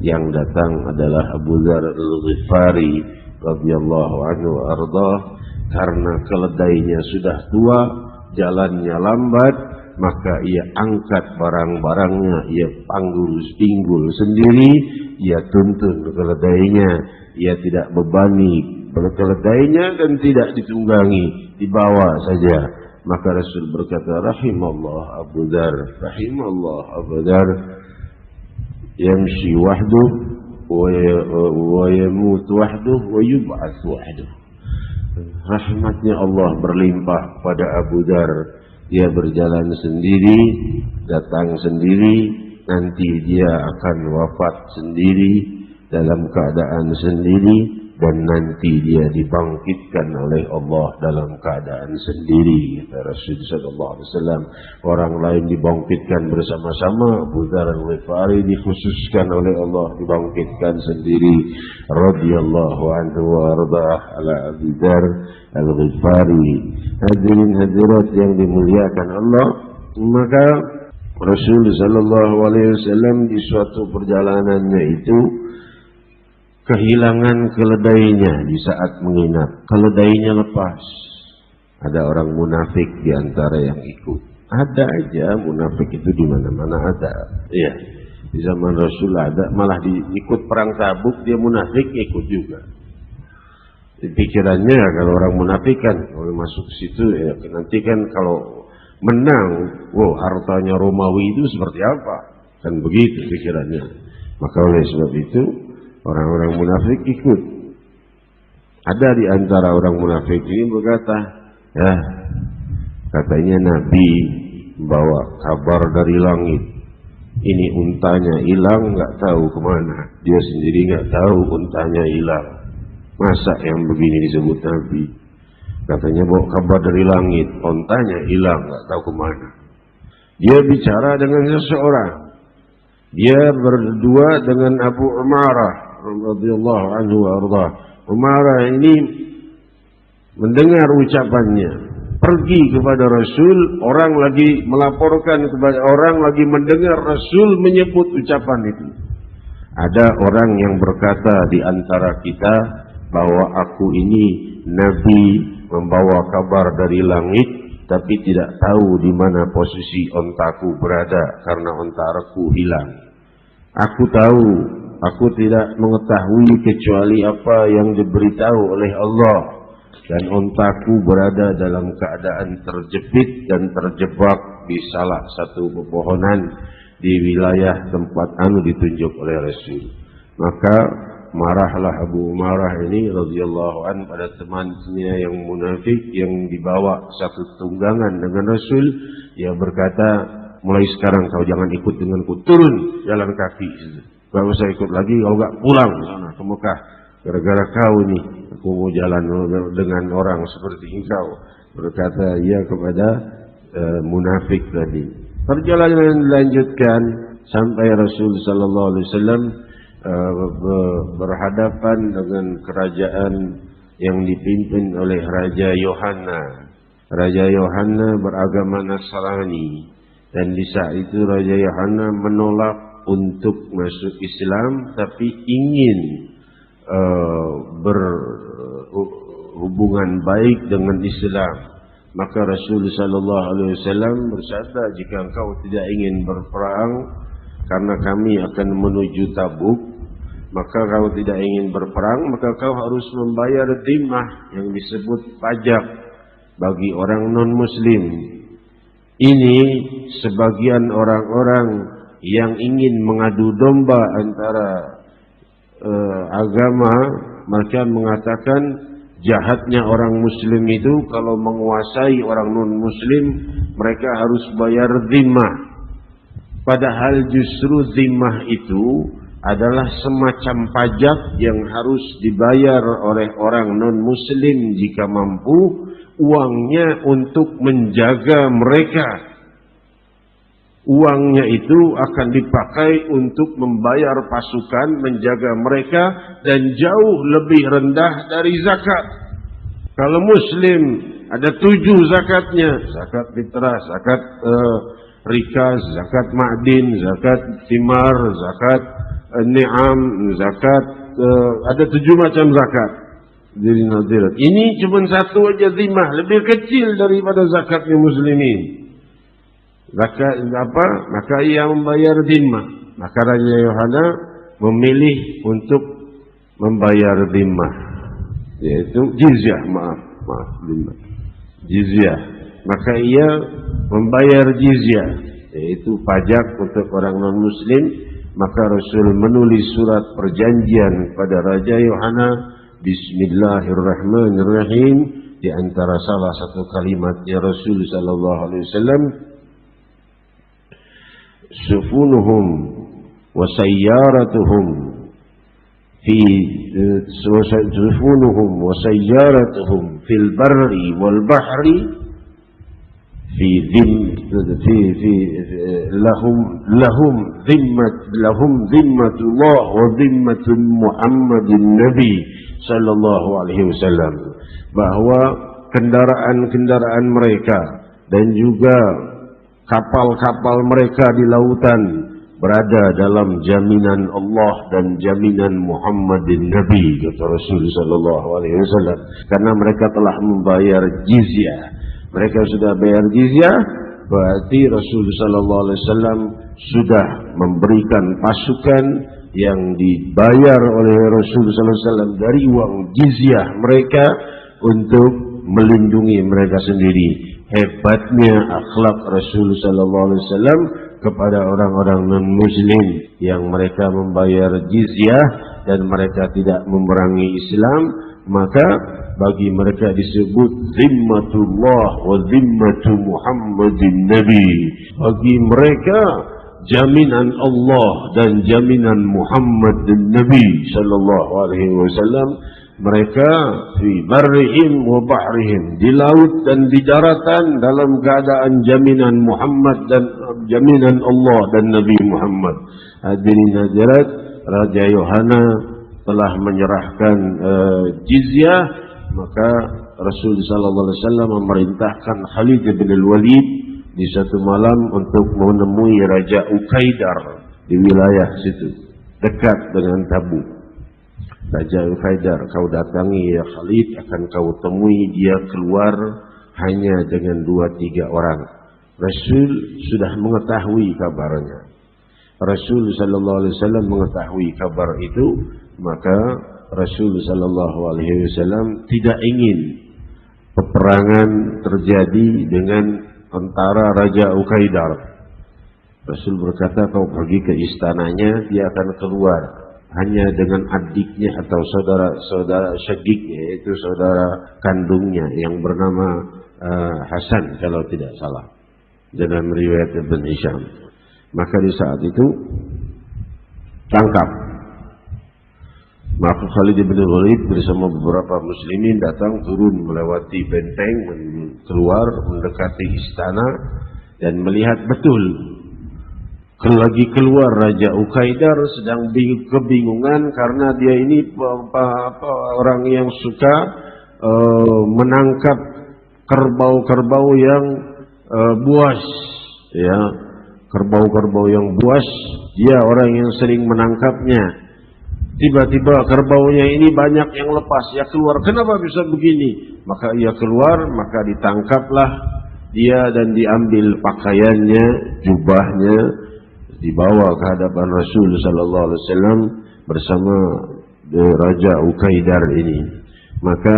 yang datang adalah Abu Dzar Al-Ghifari radhiyallahu anhu ardah, karena keledainya sudah tua, jalannya lambat, maka ia angkat barang-barangnya, ia pinggul sendiri, ia tuntun keledainya, ia tidak bebani keledainya dan tidak ditunggangi, dibawa saja. Maka Rasul berkata, rahimallah Abu Dzar, rahimallah Abu Dzar, yamshi wahduh wa yamut wahduh wa yub'ats wahduh. Rahmatnya Allah berlimpah pada Abu Dzar. Dia berjalan sendiri, datang sendiri, nanti dia akan wafat sendiri, dalam keadaan sendiri, dan nanti dia dibangkitkan oleh Allah dalam keadaan sendiri. Kata Rasulullah sallallahu alaihi wasallam, orang lain dibangkitkan bersama-sama, Abu Dzar Al-Ghifari dikhususkan oleh Allah dibangkitkan sendiri. Radhiyallahu anhu wa ardah ala Abu Dzar Al-Ghifari. Hadirin hadirat yang dimuliakan Allah, maka Rasulullah sallallahu alaihi wasallam di suatu perjalanannya itu kehilangan keledainya di saat menginap. Keledainya lepas. Ada orang munafik di antara yang ikut. Ada aja munafik itu di mana-mana ada. Iya. Di zaman Rasul ada, malah ikut perang Tabuk dia munafik ikut juga. Di pikirannya kalau orang munafik kan kalau masuk situ ya nanti kan kalau menang, wow hartanya Romawi itu seperti apa? Kan begitu pikirannya. Maka oleh sebab itu orang-orang munafik ikut. Ada di antara orang munafik ini berkata, ya katanya Nabi bawa kabar dari langit. Ini untanya hilang, nggak tahu kemana. Dia sendiri nggak tahu untanya hilang. Masa yang begini disebut Nabi? Katanya bawa kabar dari langit, untanya hilang, nggak tahu kemana. Dia bicara dengan seseorang. Dia berdua dengan Abu Umarah radhiyallahu anhu warḍah. Umarah ini mendengar ucapannya, pergi kepada Rasul, orang lagi melaporkan kepada orang lagi mendengar Rasul menyebut ucapan itu. Ada orang yang berkata di antara kita bahwa aku ini Nabi membawa kabar dari langit, tapi tidak tahu di mana posisi ontaku berada karena ontaku hilang. Aku tahu, aku tidak mengetahui kecuali apa yang diberitahu oleh Allah, dan ontaku berada dalam keadaan terjepit dan terjebak di salah satu pepohonan di wilayah tempat ditunjuk oleh Rasul. Maka marahlah Abu Umarah ini radhiyallahu an pada temannya yang munafik yang dibawa satu tunggangan dengan Rasul. Dia berkata, mulai sekarang kau jangan ikut denganku, turun jalan kaki. Gak usah ikut lagi, kalau gak pulang sana ke Mekah. Gara-gara kau ini, aku mau jalan dengan orang seperti engkau. Berkata ia kepada munafik tadi. Perjalanan dilanjutkan sampai Rasul sallallahu alaihi wasallam berhadapan dengan kerajaan yang dipimpin oleh Raja Yohanna. Raja Yohanna beragama Nasrani, dan di saat itu Raja Yohanna menolak untuk masuk Islam, tapi ingin berhubungan baik dengan Islam. Maka Rasul sallallahu alaihi wasallam bersabda, jika engkau tidak ingin berperang karena kami akan menuju Tabuk, maka kau tidak ingin berperang, maka kau harus membayar dhimmah yang disebut pajak bagi orang non-muslim. Ini sebagian orang-orang yang ingin mengadu domba antara agama, mereka mengatakan jahatnya orang muslim itu kalau menguasai orang non-muslim, mereka harus bayar dhimmah. Padahal justru dhimmah itu adalah semacam pajak yang harus dibayar oleh orang non-muslim jika mampu, uangnya untuk menjaga mereka. Uangnya itu akan dipakai untuk membayar pasukan, menjaga mereka, dan jauh lebih rendah dari zakat. Kalau muslim ada 7 zakatnya: zakat fitrah, zakat rikaz, zakat ma'din, zakat thimar, zakat ni'am, zakat, ada 7 macam zakat. Ini cuma satu aja dhimmah, lebih kecil daripada zakatnya muslimin. Zakat apa? Maka ia membayar dhimmah. Maka Raja Yohana memilih untuk membayar dhimmah, yaitu jizyah, maaf dhimmah, jizyah. Maka ia membayar jizyah, yaitu pajak untuk orang non-muslim. Maka Rasul menulis surat perjanjian pada Raja Yohana, Bismillahirrahmanirrahim. Di antara salah satu kalimatnya Rasul sallallahu alaihi wasallam, sufunuhum wa sayyaratuhum fi sufunuhum wa sayyaratuhum fil barri wal bahri fi lahum dhimmatullah wa dhimmatu Muhammadin Nabi sallallahu alaihi wasallam, bahwa kendaraan-kendaraan mereka dan juga kapal-kapal mereka di lautan berada dalam jaminan Allah dan jaminan Muhammadin Nabi, kata Rasul sallallahu alaihi wasallam, karena mereka telah membayar jizyah. Mereka sudah bayar jizyah, berarti Rasul sallallahu alaihi wasallam sudah memberikan pasukan yang dibayar oleh Rasul sallallahu alaihi wasallam dari uang jizyah mereka untuk melindungi mereka sendiri. Hebatnya akhlak Rasul sallallahu alaihi wasallam kepada orang-orang non-muslim yang mereka membayar jizyah dan mereka tidak memerangi Islam, maka bagi mereka disebut dhimmatullah wa dhimmatu Muhammadin Nabi. Bagi mereka jaminan Allah dan jaminan Muhammad dan Nabi sallallahu alaihi wasallam. Mereka fi barrihim wa bahrihim, di laut dan di daratan, dalam keadaan jaminan Muhammad dan jaminan Allah dan Nabi Muhammad. Hadirin hadirat, Raja Yohana telah menyerahkan jizyah, maka Rasul sallallahu alaihi wasallam memerintahkan Khalid bin Al-Walid di satu malam untuk menemui Raja Uqaidar di wilayah situ dekat dengan Tabuk. Raja Uqaidar, kau datangi ya Khalid, akan kau temui dia keluar hanya dengan 2-3 orang. Rasul sudah mengetahui kabarnya. Rasul sallallahu alaihi wasallam mengetahui kabar itu, maka Rasul sallallahu alaihi wasallam tidak ingin peperangan terjadi dengan antara Raja Uqaidar. Rasul berkata, kau pergi ke istananya, dia akan keluar hanya dengan adiknya atau saudara syagiknya, yaitu saudara kandungnya yang bernama Hasan kalau tidak salah dalam riwayat Ibn Hisham. Maka di saat itu tangkap. Maka Khalid bin Walid bersama beberapa muslimin datang turun melewati benteng, keluar mendekati istana dan melihat betul lagi keluar Raja Uqaidar sedang kebingungan karena dia ini orang yang suka menangkap kerbau-kerbau yang buas, ya, kerbau-kerbau yang buas, dia orang yang sering menangkapnya. Tiba-tiba kerbaunya ini banyak yang lepas, ya keluar. Kenapa bisa begini? Maka ia keluar, maka ditangkaplah dia dan diambil pakaiannya, jubahnya, dibawa ke hadapan Rasul sallallahu alaihi wasallam bersama Raja Ukaidar ini. Maka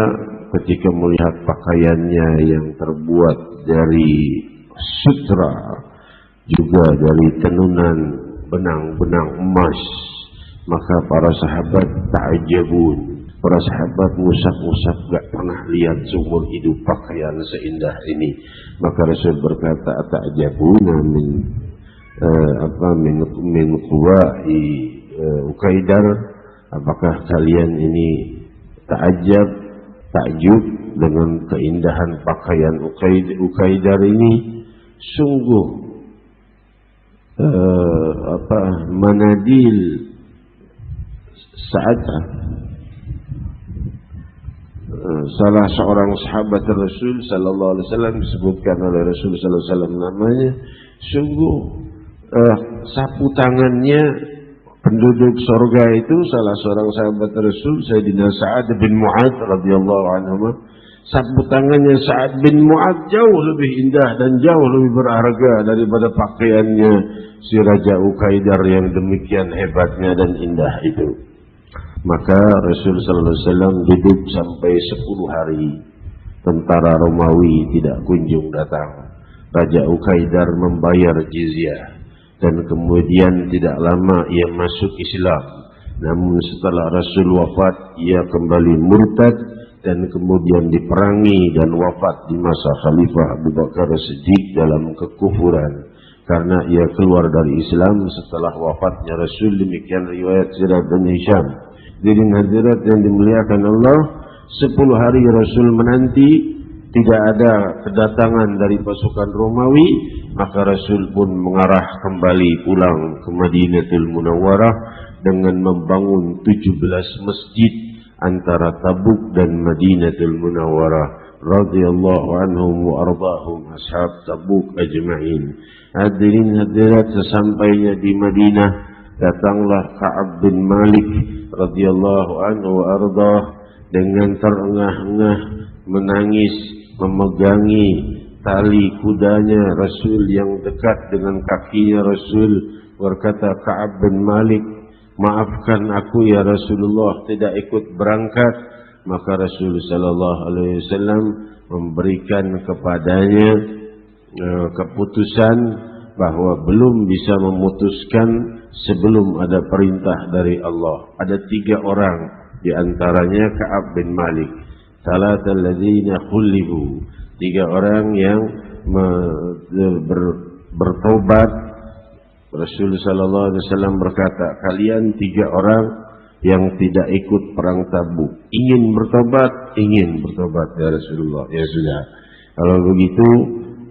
ketika melihat pakaiannya yang terbuat dari sutra, juga dari tenunan benang-benang emas, maka para sahabat ta'ajabun. Para sahabat musab-musab gak pernah lihat seumur hidup pakaian seindah ini. Maka Rasul berkata, ta'ajabuna min quwa'i Ukaidar, apakah kalian ini takjub dengan keindahan pakaian Ukaidar ini? Sungguh manadil Sa'adah, salah seorang sahabat Rasul sallallahu alaihi wasallam, disebutkan oleh Rasul sallallahu alaihi wasallam namanya, sungguh sapu tangannya penduduk surga itu, salah seorang sahabat Rasul Sayyidina Sa'ad bin Mu'adz radhiyallahu anhu, sapu tangannya Sa'ad bin Mu'adz jauh lebih indah dan jauh lebih berharga daripada pakaiannya si Raja Ukaidar yang demikian hebatnya dan indah itu. Maka Rasul sallallahu alaihi wasallam duduk sampai 10 hari. Tentara Romawi tidak kunjung datang. Raja Ukaidar membayar jizyah dan kemudian tidak lama ia masuk Islam. Namun setelah Rasul wafat, ia kembali murtad dan kemudian diperangi dan wafat di masa Khalifah Abu Bakar Siddiq dalam kekufuran karena ia keluar dari Islam setelah wafatnya Rasul. Demikian riwayat Sirah bin Hisham. Jadi hadirat yang dimuliakan Allah, 10 hari Rasul menanti, tidak ada kedatangan dari pasukan Romawi, maka Rasul pun mengarah kembali pulang ke Madinatul Munawwarah dengan membangun 17 masjid antara Tabuk dan Madinatul Munawwarah radhiyallahu anhum wa ardahum ashab Tabuk ajma'in. Hadirin hadirat, sesampainya di Madinah, datanglah Ka'ab bin Malik radhiyallahu anhu wa ardah dengan terengah-engah menangis memegangi tali kudanya Rasul yang dekat dengan kakinya Rasul, berkata, Ka'ab bin Malik, maafkan aku ya Rasulullah, tidak ikut berangkat. Maka Rasul sallallahu alaihi wasallam memberikan kepadanya keputusan bahwa belum bisa memutuskan sebelum ada perintah dari Allah. Ada 3 orang, di antaranya Ka'ab bin Malik. Salatal ladzina khulifu, 3 orang yang bertobat. Rasul sallallahu alaihi wasallam berkata, kalian 3 orang yang tidak ikut perang Tabuk ingin bertobat ya Rasulullah. Ya sudah, kalau begitu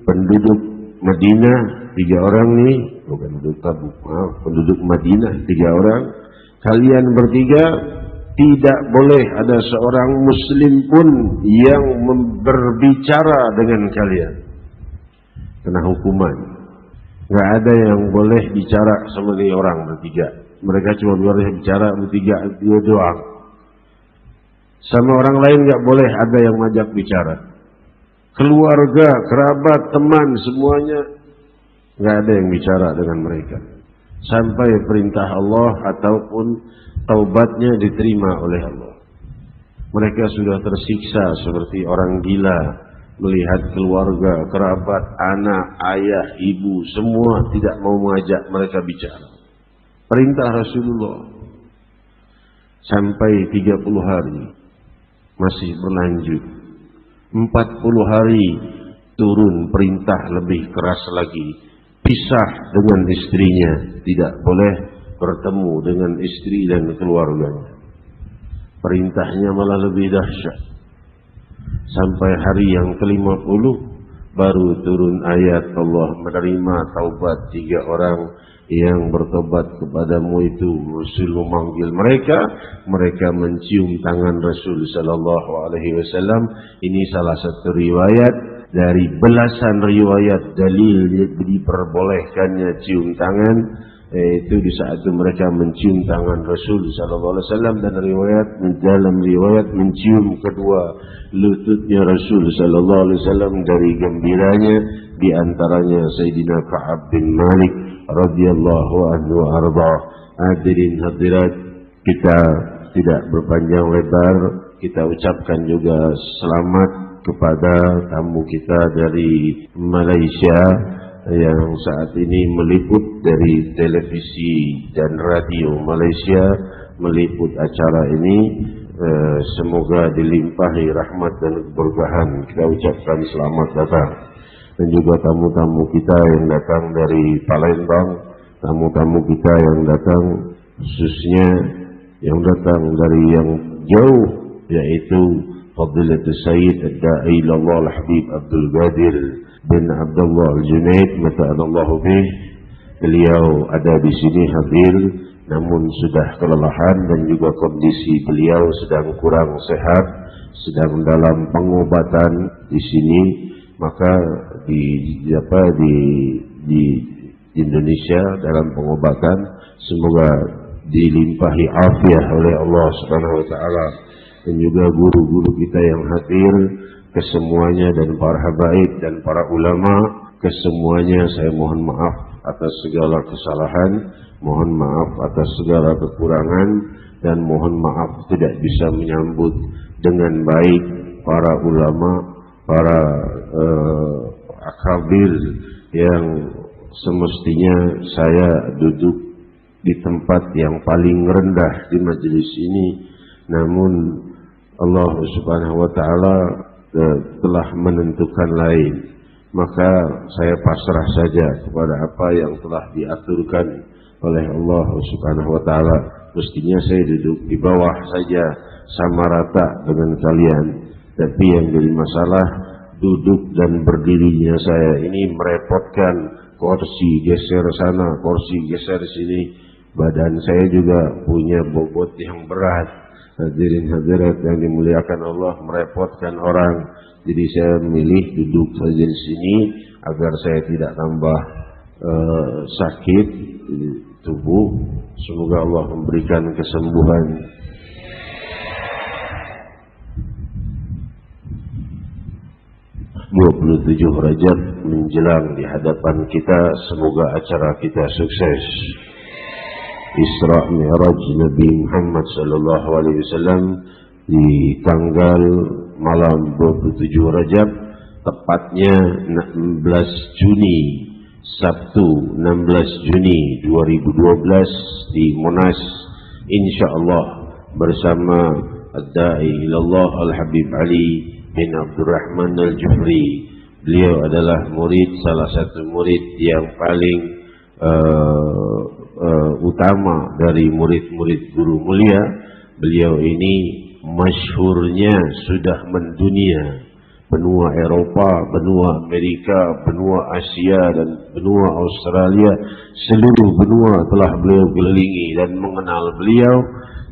penduduk Madinah 3 orang nih, bukan penduduk Tabuk, maaf, penduduk Madinah 3 orang, kalian bertiga tidak boleh ada seorang muslim pun yang berbicara dengan kalian, kena hukuman. Nggak ada yang boleh bicara sama nih orang bertiga. Mereka cuma boleh bicara bertiga, dia doang. Sama orang lain nggak boleh ada yang ngajak bicara. Keluarga, kerabat, teman, semuanya nggak ada yang bicara dengan mereka sampai perintah Allah ataupun taubatnya diterima oleh Allah. Mereka sudah tersiksa seperti orang gila melihat keluarga, kerabat, anak, ayah, ibu semua tidak mau mengajak mereka bicara. Perintah Rasulullah sampai 30 hari masih berlanjut. 40 hari turun perintah lebih keras lagi, pisah dengan istrinya, tidak boleh bertemu dengan istri dan keluarganya. Perintahnya malah lebih dahsyat. Sampai hari yang ke-50 baru turun ayat Allah menerima taubat 3 orang yang bertobat kepadamu itu. Rasul memanggil mereka, mereka mencium tangan Rasul sallallahu alaihi wasallam. Ini salah satu riwayat dari belasan riwayat dalil diperbolehkannya cium tangan. Itu di saat itu mereka mencium tangan Rasul sallallahu alaihi wasallam, dan dalam riwayat mencium kedua lututnya Rasul sallallahu alaihi wasallam dari gembiranya. Di antaranya Sayyidina Ka'ab bin Malik radhiyallahu anhu arba. Hadirin hadirat, kita tidak berpanjang lebar, kita ucapkan juga selamat kepada tamu kita dari Malaysia yang saat ini meliput dari televisi dan radio Malaysia, meliput acara ini. Semoga dilimpahi rahmat dan keberkahan. Kita ucapkan selamat datang. Dan juga tamu-tamu kita yang datang dari Palembang, tamu-tamu kita yang datang khususnya yang datang dari yang jauh, yaitu Fadilatul Sayyid Ad-Da'i ilallah Al-Habib Abdul Qadir bin Abdullah Al-Junaid mata'anallahu bih. Beliau ada di sini hadir, namun sudah kelelahan dan juga kondisi beliau sedang kurang sehat, sedang dalam pengobatan di sini. Maka di Indonesia dalam pengobatan, semoga dilimpahi afiah oleh Allah Subhanahu wa taala, dan juga guru-guru kita yang hadir kesemuanya, dan para habaib dan para ulama kesemuanya. Saya mohon maaf atas segala kesalahan, mohon maaf atas segala kekurangan, dan mohon maaf tidak bisa menyambut dengan baik para ulama, para akabir yang semestinya saya duduk di tempat yang paling rendah di majelis ini, namun Allah Subhanahu wa taala telah menentukan lain. Maka saya pasrah saja kepada apa yang telah diaturkan oleh Allah Subhanahu wa taala. Mestinya saya duduk di bawah saja sama rata dengan kalian, tapi yang jadi masalah duduk dan berdirinya saya ini merepotkan. Kursi geser sana, kursi geser sini. Badan saya juga punya bobot yang berat. Hadirin hadirat yang dimuliakan Allah, merepotkan orang. Jadi saya memilih duduk saja di sini agar saya tidak tambah sakit tubuh. Semoga Allah memberikan kesembuhan. (27 Rajab menjelang di hadapan kita, semoga acara kita sukses. Isra Mi'raj Nabi Muhammad sallallahu alaihi wasallam di tanggal malam 27 Rajab, tepatnya 16 Juni, Sabtu 16 Juni 2012 di Monas, insyaallah bersama Ad-Da'i ilallah Al-Habib Ali bin Abdurrahman Al-Juhri. Beliau adalah salah satu murid yang paling utama dari murid-murid guru mulia. Beliau ini masyhurnya sudah mendunia, benua Eropa, benua Amerika, benua Asia, dan benua Australia. Seluruh benua telah beliau kelilingi dan mengenal beliau,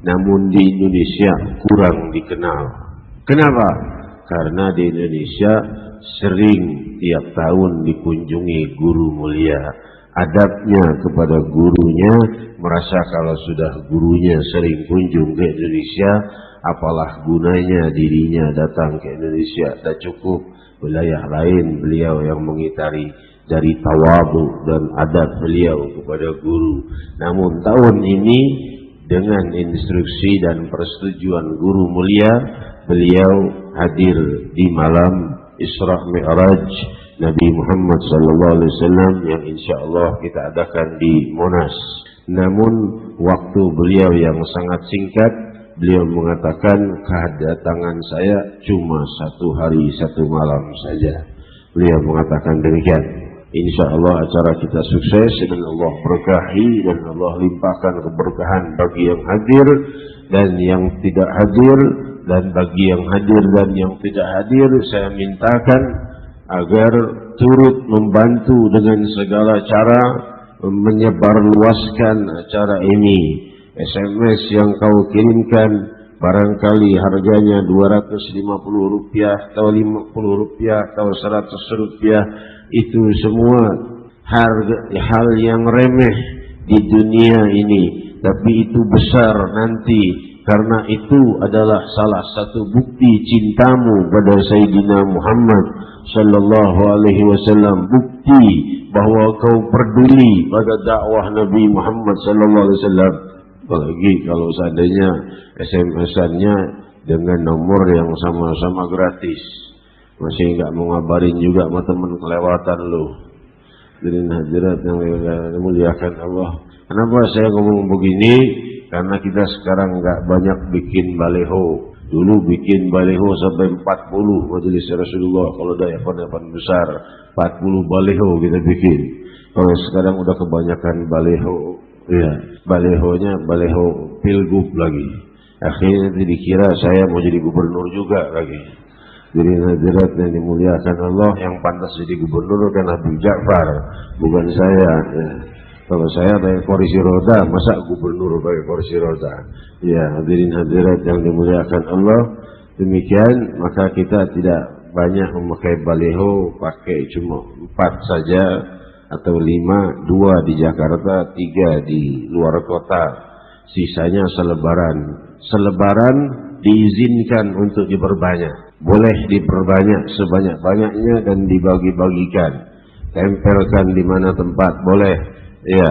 namun di Indonesia kurang dikenal. Kenapa? Karena di Indonesia sering tiap tahun dikunjungi guru mulia. Adabnya kepada gurunya, merasa kalau sudah gurunya sering kunjung ke Indonesia, apalah gunanya dirinya datang ke Indonesia. Tak cukup wilayah lain beliau yang mengitari dari tawadu dan adab beliau kepada guru. Namun tahun ini dengan instruksi dan persetujuan guru mulia, beliau hadir di malam Isra Mi'raj Nabi Muhammad SAW yang insyaallah kita adakan di Monas. Namun waktu beliau yang sangat singkat, beliau mengatakan kedatangan saya cuma 1 hari 1 malam saja. Beliau mengatakan demikian. Insyaallah acara kita sukses dan Allah berkahi dan Allah limpahkan keberkahan bagi yang hadir dan yang tidak hadir. Dan bagi yang hadir dan yang tidak hadir, saya mintakan agar turut membantu dengan segala cara menyebarluaskan acara ini. SMS yang kau kirimkan barangkali harganya Rp250 atau Rp50 atau Rp100, itu semua hal yang remeh di dunia ini, tapi itu besar nanti. Karena itu adalah salah satu bukti cintamu pada Sayyidina Muhammad sallallahu alaihi wasallam, bukti bahwa kau peduli pada dakwah Nabi Muhammad sallallahu alaihi wasallam. Apalagi kalau seandainya SMS-annya dengan nomor yang sama-sama gratis, masih enggak mau ngabarin juga sama teman kelewatan lo. Jadi hadirat yang dimuliakan Allah, kenapa saya ngomong begini? Karena kita sekarang nggak banyak bikin baleho. Dulu bikin baleho sampai 40 majelis Rasulullah. Kalau ada event besar 40 baleho kita bikin. Kalau sekarang udah kebanyakan baleho, ya balehonya baleho pilgub lagi. Akhirnya nanti dikira saya mau jadi gubernur juga lagi. Jadi hadirat yang dimuliakan Allah, yang pantas jadi gubernur kan Habib Ja'far, bukan saya. Ya. Kalau saya pakai kursi roda, masa gubernur pakai kursi roda? Ya, hadirin hadirat yang dimuliakan Allah, demikian maka kita tidak banyak memakai baliho, pakai cuma 4 saja atau 5, 2 di Jakarta, 3 di luar kota, sisanya selebaran. Selebaran diizinkan untuk diperbanyak, boleh diperbanyak sebanyak-banyaknya dan dibagi-bagikan, tempelkan di mana tempat boleh. Ya,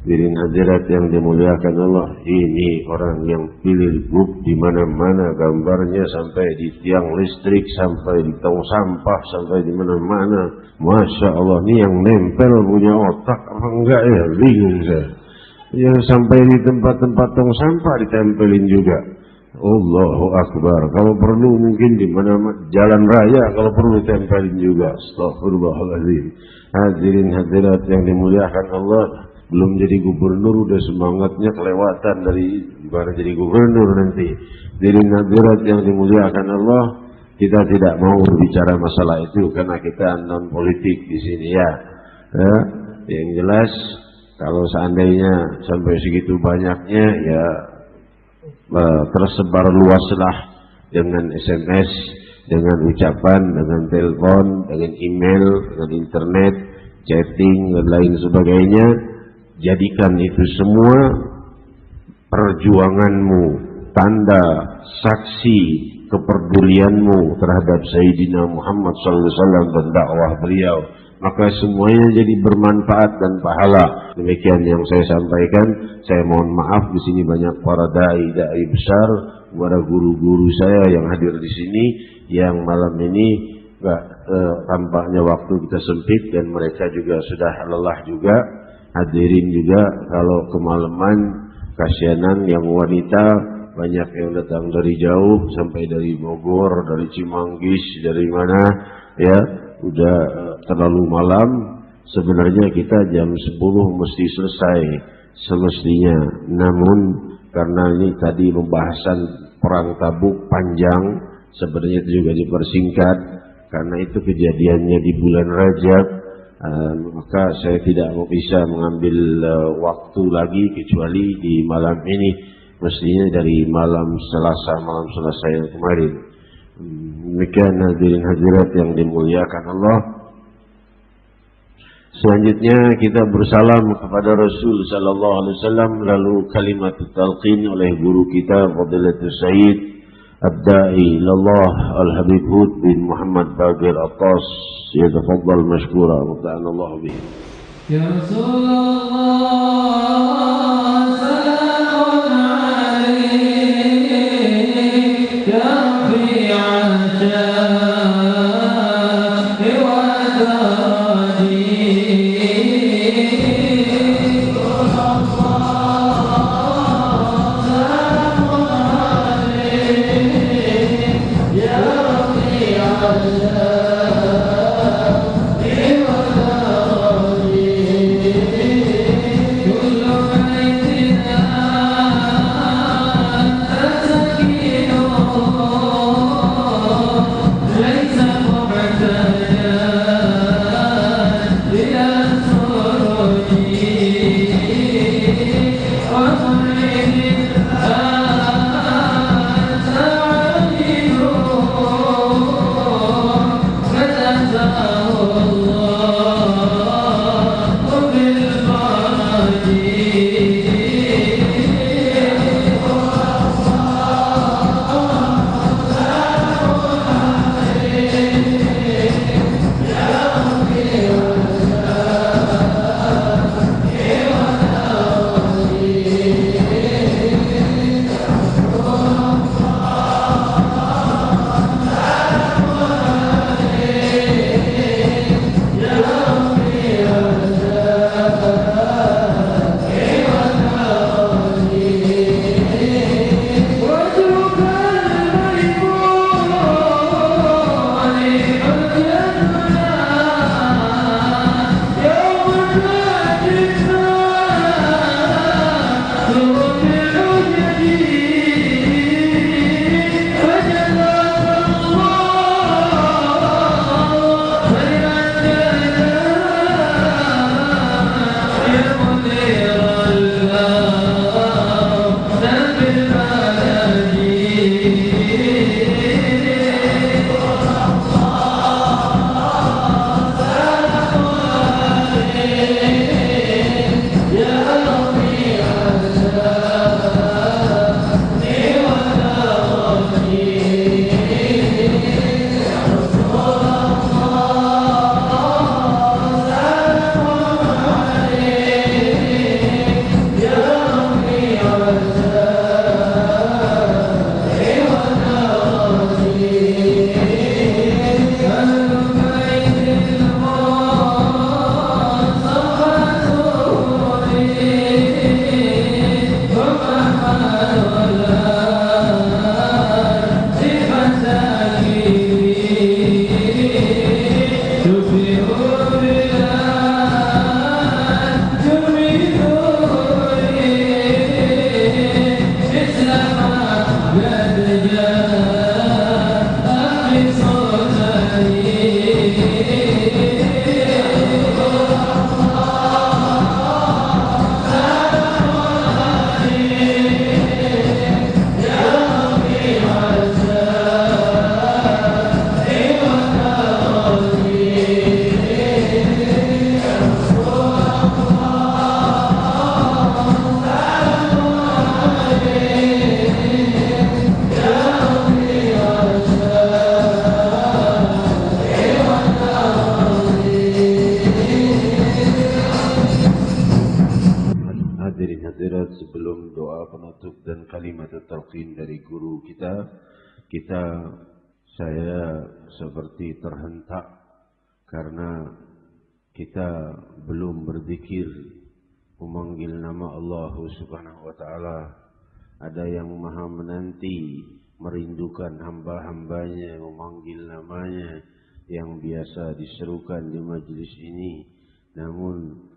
hadirin hadirat yang dimuliakan Allah, ini orang yang pilih grup di mana-mana, gambarnya sampai di tiang listrik, sampai di tong sampah, sampai di mana-mana. Masya Allah, ini yang nempel punya otak apa enggak ya? Bingung saya. Yang sampai di tempat-tempat tong sampah ditempelin juga. Allahu Akbar. Kalau perlu mungkin di mana jalan raya, kalau perlu ditempelin juga. Astaghfirullahaladzim. Hadirin hadirat yang dimuliakan Allah, belum jadi gubernur udah semangatnya kelewatan dari gimana jadi gubernur nanti. Hadirin hadirat yang dimuliakan Allah, kita tidak mau berbicara masalah itu karena kita non politik di sini ya. Yang jelas kalau seandainya sampai segitu banyaknya ya tersebar luaslah dengan SMS, dengan ucapan, dengan telepon, dengan email, dengan internet, chatting dan lain sebagainya. Jadikan itu semua perjuanganmu, tanda saksi kepedulianmu terhadap Sayyidina Muhammad SAW dan dakwah beliau, maka semuanya jadi bermanfaat dan pahala. Demikian yang saya sampaikan. Saya mohon maaf di sini banyak para dai besar, para guru-guru saya yang hadir di sini, yang malam ini tampaknya waktu kita sempit dan mereka juga sudah lelah juga. Hadirin juga kalau kemalaman, kasihanan yang wanita banyak yang datang dari jauh, sampai dari Bogor, dari Cimanggis, dari mana ya, udah terlalu malam. Sebenarnya kita jam 10 mesti selesai semestinya, namun karena ini tadi pembahasan perang Tabuk panjang, sebenarnya itu juga dipersingkat karena itu kejadiannya di bulan Rajab. Maka saya tidak bisa mengambil waktu lagi kecuali di malam ini, mestinya dari malam Selasa yang kemarin. Demikian hadirin hadirat yang dimuliakan Allah. Selanjutnya kita bersalam kepada Rasul sallallahu alaihi wasallam, lalu kalimat talqin oleh guru kita Fadilatul Sayyid Ad-Da'i Ilallah Al-Habib Hud bin Muhammad Bagir Attas. Yatafaddal mashkura wa ta'ala Allah bihi. Ya Rasulullah salamun alaik ya Rafi'al syaa'i wa daraji. doa penutup dan kalimat talqin dari guru kita. Saya seperti terhentak karena kita belum berzikir memanggil nama Allah Subhanahu wa taala. Ada yang maha menanti, merindukan hamba-hambanya memanggil namanya yang biasa diserukan di majelis ini. Namun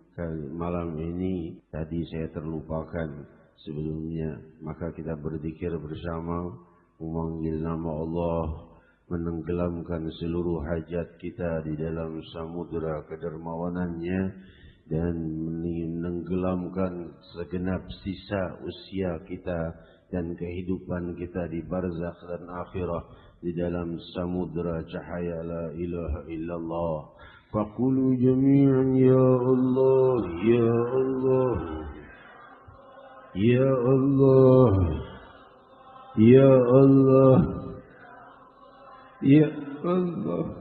malam ini tadi saya terlupakan sebelumnya, maka kita berzikir bersama memanggil nama Allah, menenggelamkan seluruh hajat kita di dalam samudera kedermawanannya dan menenggelamkan segenap sisa usia kita dan kehidupan kita di barzakh dan akhirah di dalam samudera cahaya la ilaha illallah. Faqulu jami'an ya Allah, ya Allah, ya Allah, ya Allah, ya Allah,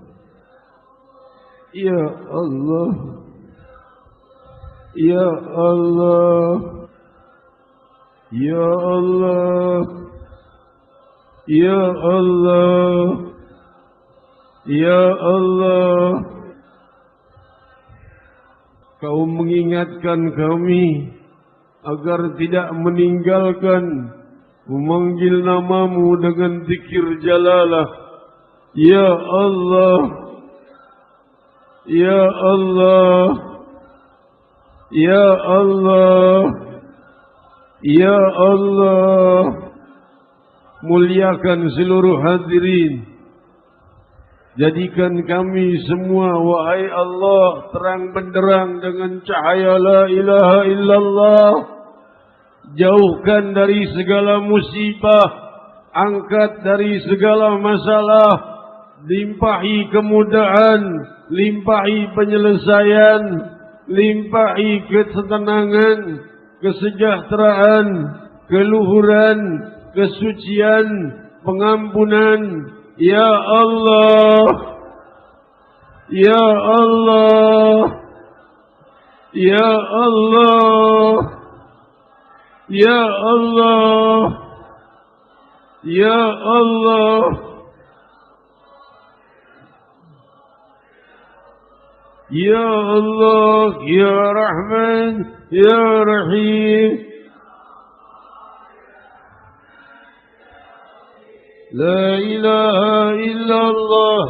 ya Allah, ya Allah, ya Allah, ya Allah, ya Allah. Kau mengingatkan kami agar tidak meninggalkan memanggil namamu dengan zikir jalalah. Ya Allah, ya Allah, ya Allah, ya Allah. Muliakan seluruh hadirin. Jadikan kami semua, wahai Allah, terang benderang dengan cahaya la ilaha illallah. Jauhkan dari segala musibah, angkat dari segala masalah, limpahi kemudahan, limpahi penyelesaian, limpahi ketenangan, kesejahteraan, keluhuran, kesucian, pengampunan. Ya Allah, ya Allah, ya Allah, ya Allah, ya Allah, ya Allah, ya Rahman, ya Rahim. La ilaha illallah.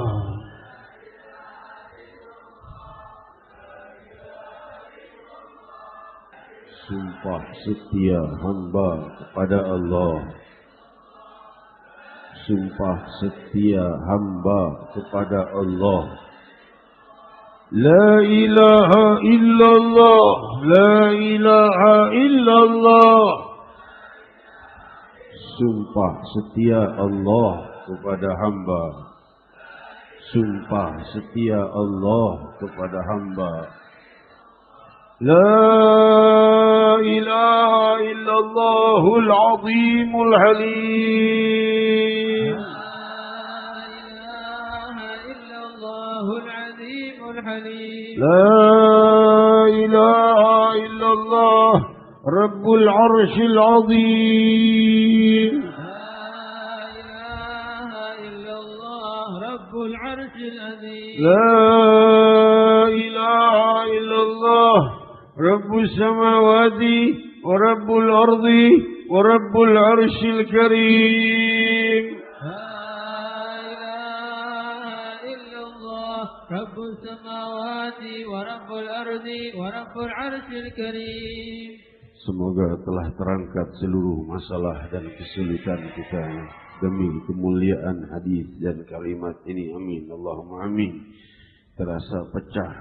Sumpah setia hamba kepada Allah. Sumpah setia hamba kepada Allah. La ilaha illallah. La ilaha illallah. Sumpah setia Allah kepada hamba. Sumpah setia Allah kepada hamba. La ilaha illallahul azimul halim. La ilaha illallah Rabbul arshil azim. La ilaha illallah Rabbus samawati wa Rabbul ardi wa Rabbul arshil karim. Rabbus samawati wa Rabbul ardi wa Rabbul arshil karim. Semoga telah terangkat seluruh masalah dan kesulitan kita demi kemuliaan hadis dan kalimat ini. Amin. Allahumma amin. Terasa pecah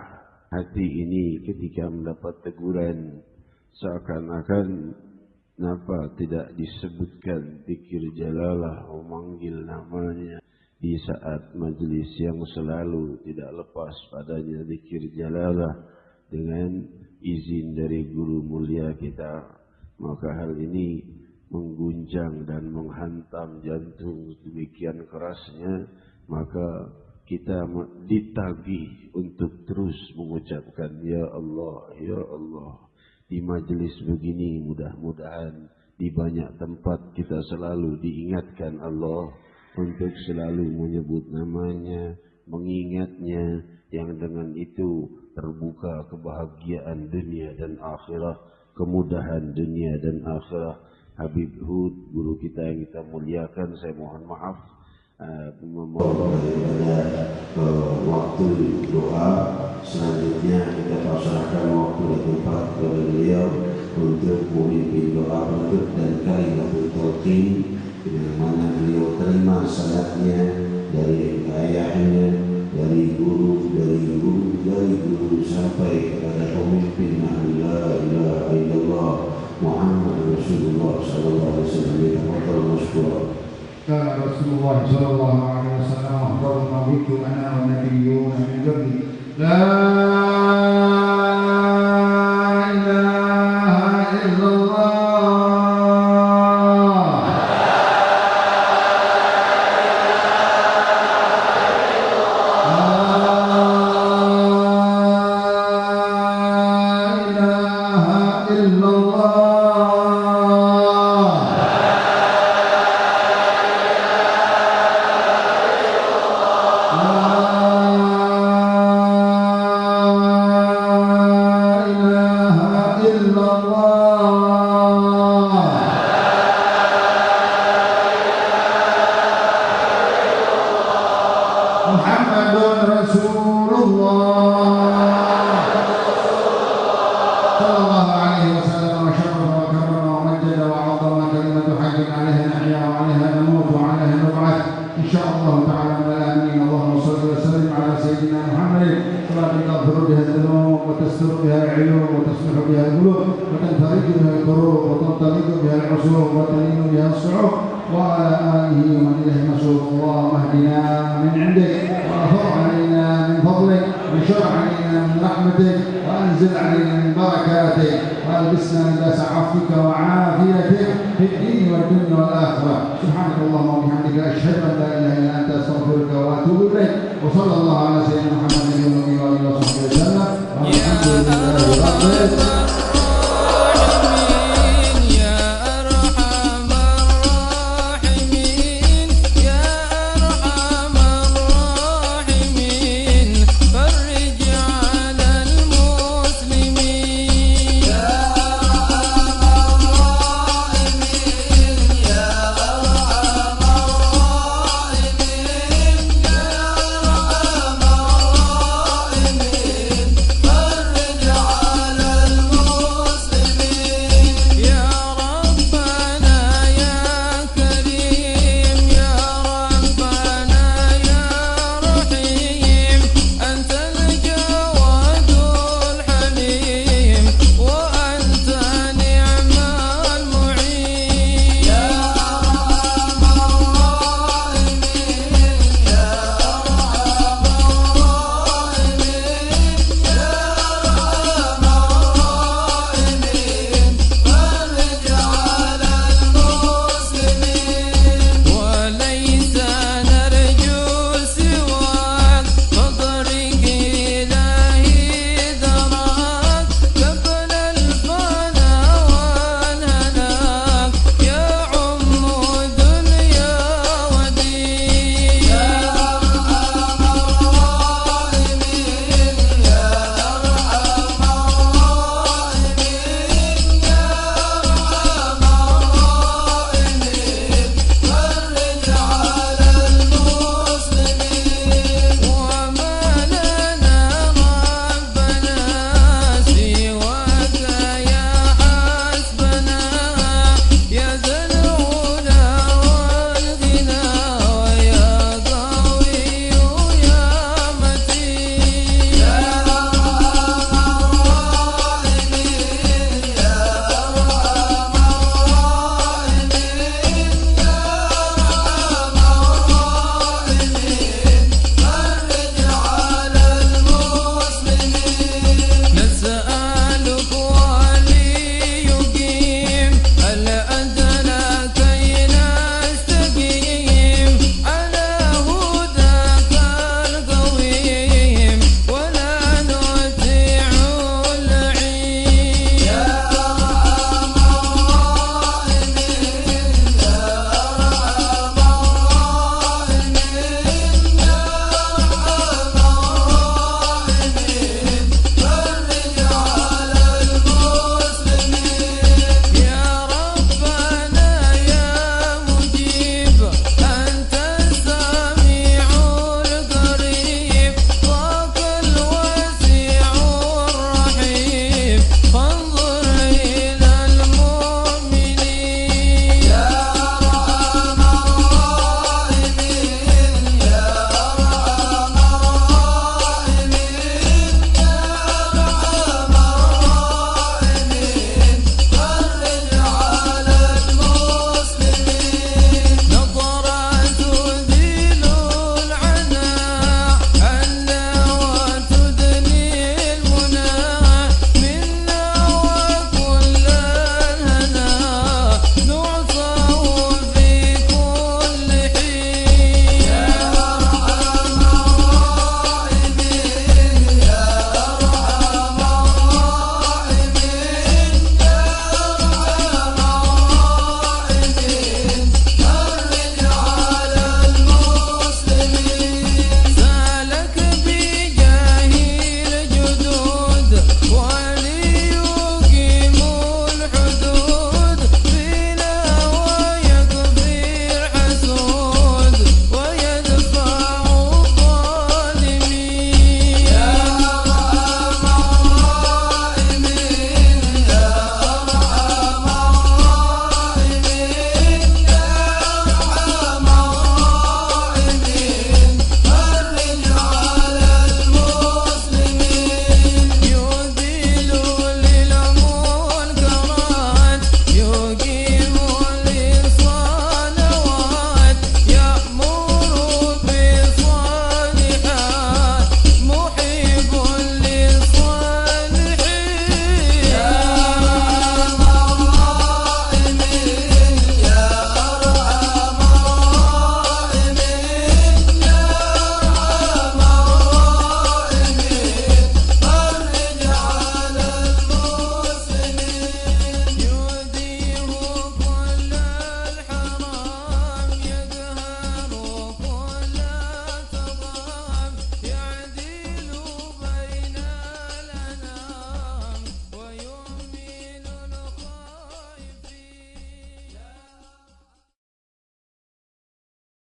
hati ini ketika mendapat teguran, seakan-akan kenapa tidak disebutkan zikir jalalah, memanggil namanya di saat majlis yang selalu tidak lepas padanya zikir jalalah dengan izin dari guru mulia kita. Maka hal ini mengguncang dan menghantam jantung demikian kerasnya, maka kita ditagih untuk terus mengucapkan ya Allah, ya Allah. Di majlis begini mudah-mudahan di banyak tempat kita selalu diingatkan Allah untuk selalu menyebut namanya, mengingatnya, yang dengan itu terbuka kebahagiaan dunia dan akhirat, kemudahan dunia dan akhirat. Habib Hud, guru kita yang kita muliakan, saya mohon maaf memohon daripada waktu doa. Selanjutnya kita pasrahkan waktu dan tempat kepada beliau untuk memimpin doa penutup dan kalimatul talqin, yang mana beliau terima salatnya dari ayahnya, dari guru sampai kepada pemimpin la ilaha illallah Muhammad Rasulullah sallallahu alaihi wasallam. كان رسول الله صلى الله عليه وسلم أفضل ما بث أنا والنبيون من قبلي لا إله إلا الله سبحانك اللهم وبحمدك أشهد أن لا إله إلا أنت أستغفرك